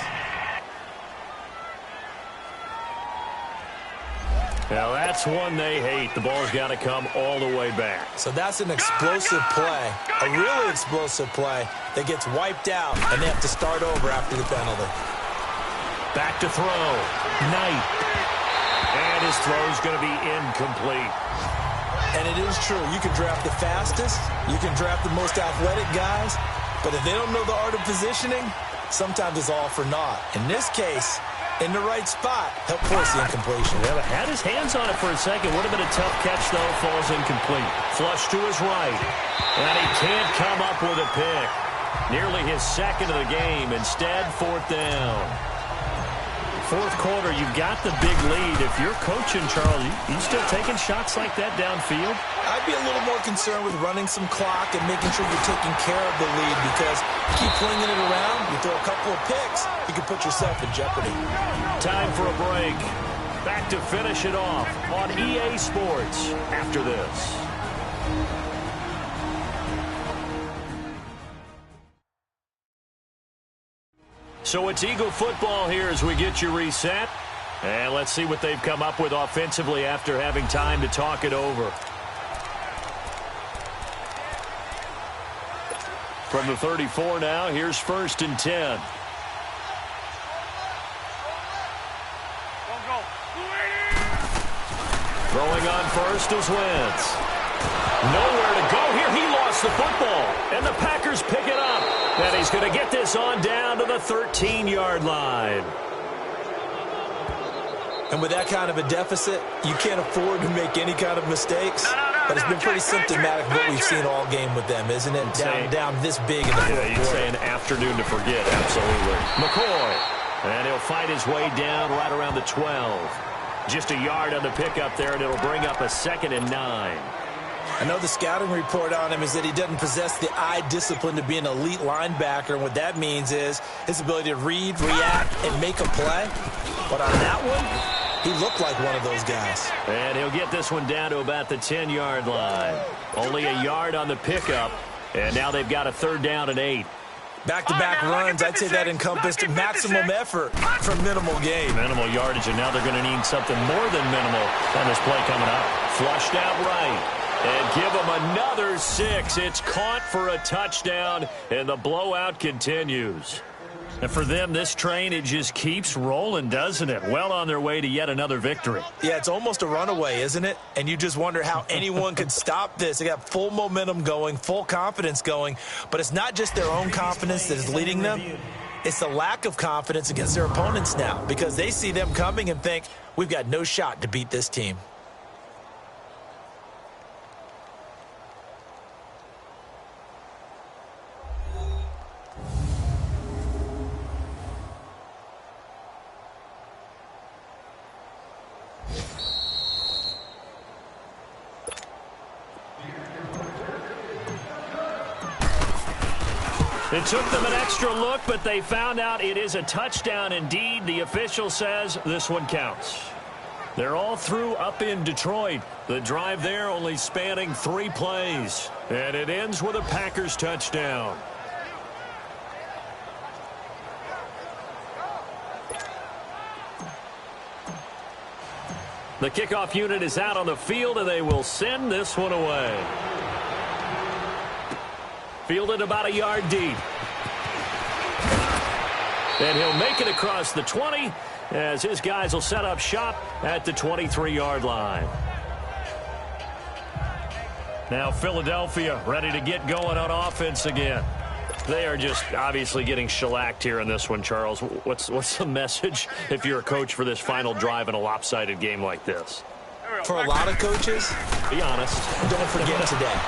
Now that's one they hate. The ball's got to come all the way back. So that's an explosive play, a really explosive play that gets wiped out, and they have to start over after the penalty. Back to throw. Knight. And his throw's going to be incomplete. And it is true. You can draft the fastest. You can draft the most athletic guys. But if they don't know the art of positioning, sometimes it's all for naught. In this case, in the right spot, help force the incompletion. Yeah, but had his hands on it for a second. Would have been a tough catch, though. Falls incomplete. Flush to his right. And he can't come up with a pick. Nearly his second of the game. Instead, fourth down. Fourth quarter, you've got the big lead. If you're coaching, Charles, you still taking shots like that downfield? I'd be a little more concerned with running some clock and making sure you're taking care of the lead, because keep flinging it around, you throw a couple of picks, you can put yourself in jeopardy. Time for a break. Back to finish it off on EA Sports after this. So it's Eagle football here as we get you reset. And let's see what they've come up with offensively after having time to talk it over. From the 34 now, here's 1st and 10. Throwing on first is Wentz. Nowhere to go here. He lost the football. And the Packers pick it up. And he's going to get this on down to the 13-yard line. And with that kind of a deficit, you can't afford to make any kind of mistakes. But it's been pretty symptomatic of what we've seen all game with them, isn't it? Down this big in the fourth quarter. You'd say an afternoon to forget, absolutely. McCoy. And he'll fight his way down right around the 12. Just a yard on the pickup there, and it'll bring up a 2nd and 9. I know the scouting report on him is that he doesn't possess the eye discipline to be an elite linebacker, and what that means is his ability to read, react, and make a play. But on that one, he looked like one of those guys. And he'll get this one down to about the 10-yard line. Only a yard on the pickup, and now they've got a 3rd down and 8. Back-to-back runs, I'd say that encompassed maximum effort for minimal gain. Minimal yardage, and now they're going to need something more than minimal on this play coming up. Flushed out right. And give them another 6. It's caught for a touchdown, and the blowout continues. And for them, this train, it just keeps rolling, doesn't it? Well on their way to yet another victory. Yeah, it's almost a runaway, isn't it? And you just wonder how anyone could stop this. They got full momentum going, full confidence going. But it's not just their own confidence that is leading them. It's the lack of confidence against their opponents now, because they see them coming and think, we've got no shot to beat this team. It took them an extra look, but they found out it is a touchdown indeed. The official says this one counts. They're all through up in Detroit. The drive there only spanning 3 plays. And it ends with a Packers touchdown. The kickoff unit is out on the field, and they will send this one away. Fielded about a yard deep. And he'll make it across the 20 as his guys will set up shop at the 23-yard line. Now Philadelphia ready to get going on offense again. They are just obviously getting shellacked here in this one, Charles. What's the message if you're a coach for this final drive in a lopsided game like this? For a lot of coaches, be honest. Don't forget today.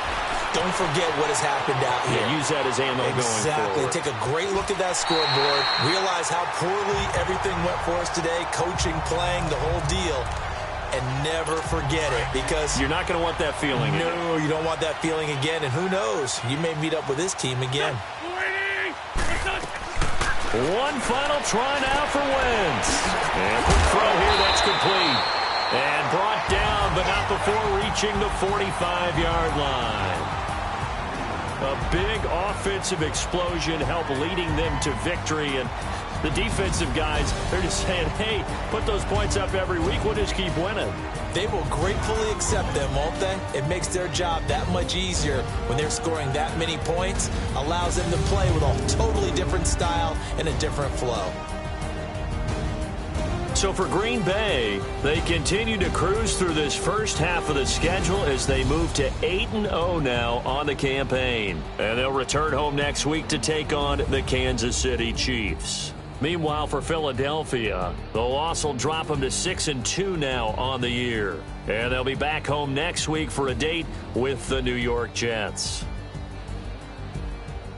Don't forget what has happened out here. Yeah, use that as ammo going forward. Take a great look at that scoreboard. Realize how poorly everything went for us today. Coaching, playing, the whole deal. And never forget it, because you're not going to want that feeling. No, you don't want that feeling again. And who knows? You may meet up with this team again. One final try now for Wentz. And quick throw here, that's complete. And brought down, but not before reaching the 45-yard line. A big offensive explosion helped leading them to victory. And the defensive guys, they're just saying, hey, put those points up every week. We'll just keep winning. They will gratefully accept them, won't they? It makes their job that much easier when they're scoring that many points. Allows them to play with a totally different style and a different flow. So for Green Bay, they continue to cruise through this first half of the schedule as they move to 8-0 now on the campaign. And they'll return home next week to take on the Kansas City Chiefs. Meanwhile, for Philadelphia, the loss will drop them to 6-2 now on the year. And they'll be back home next week for a date with the New York Jets.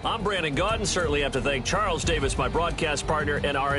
I'm Brandon Gaudin. Certainly have to thank Charles Davis, my broadcast partner, and our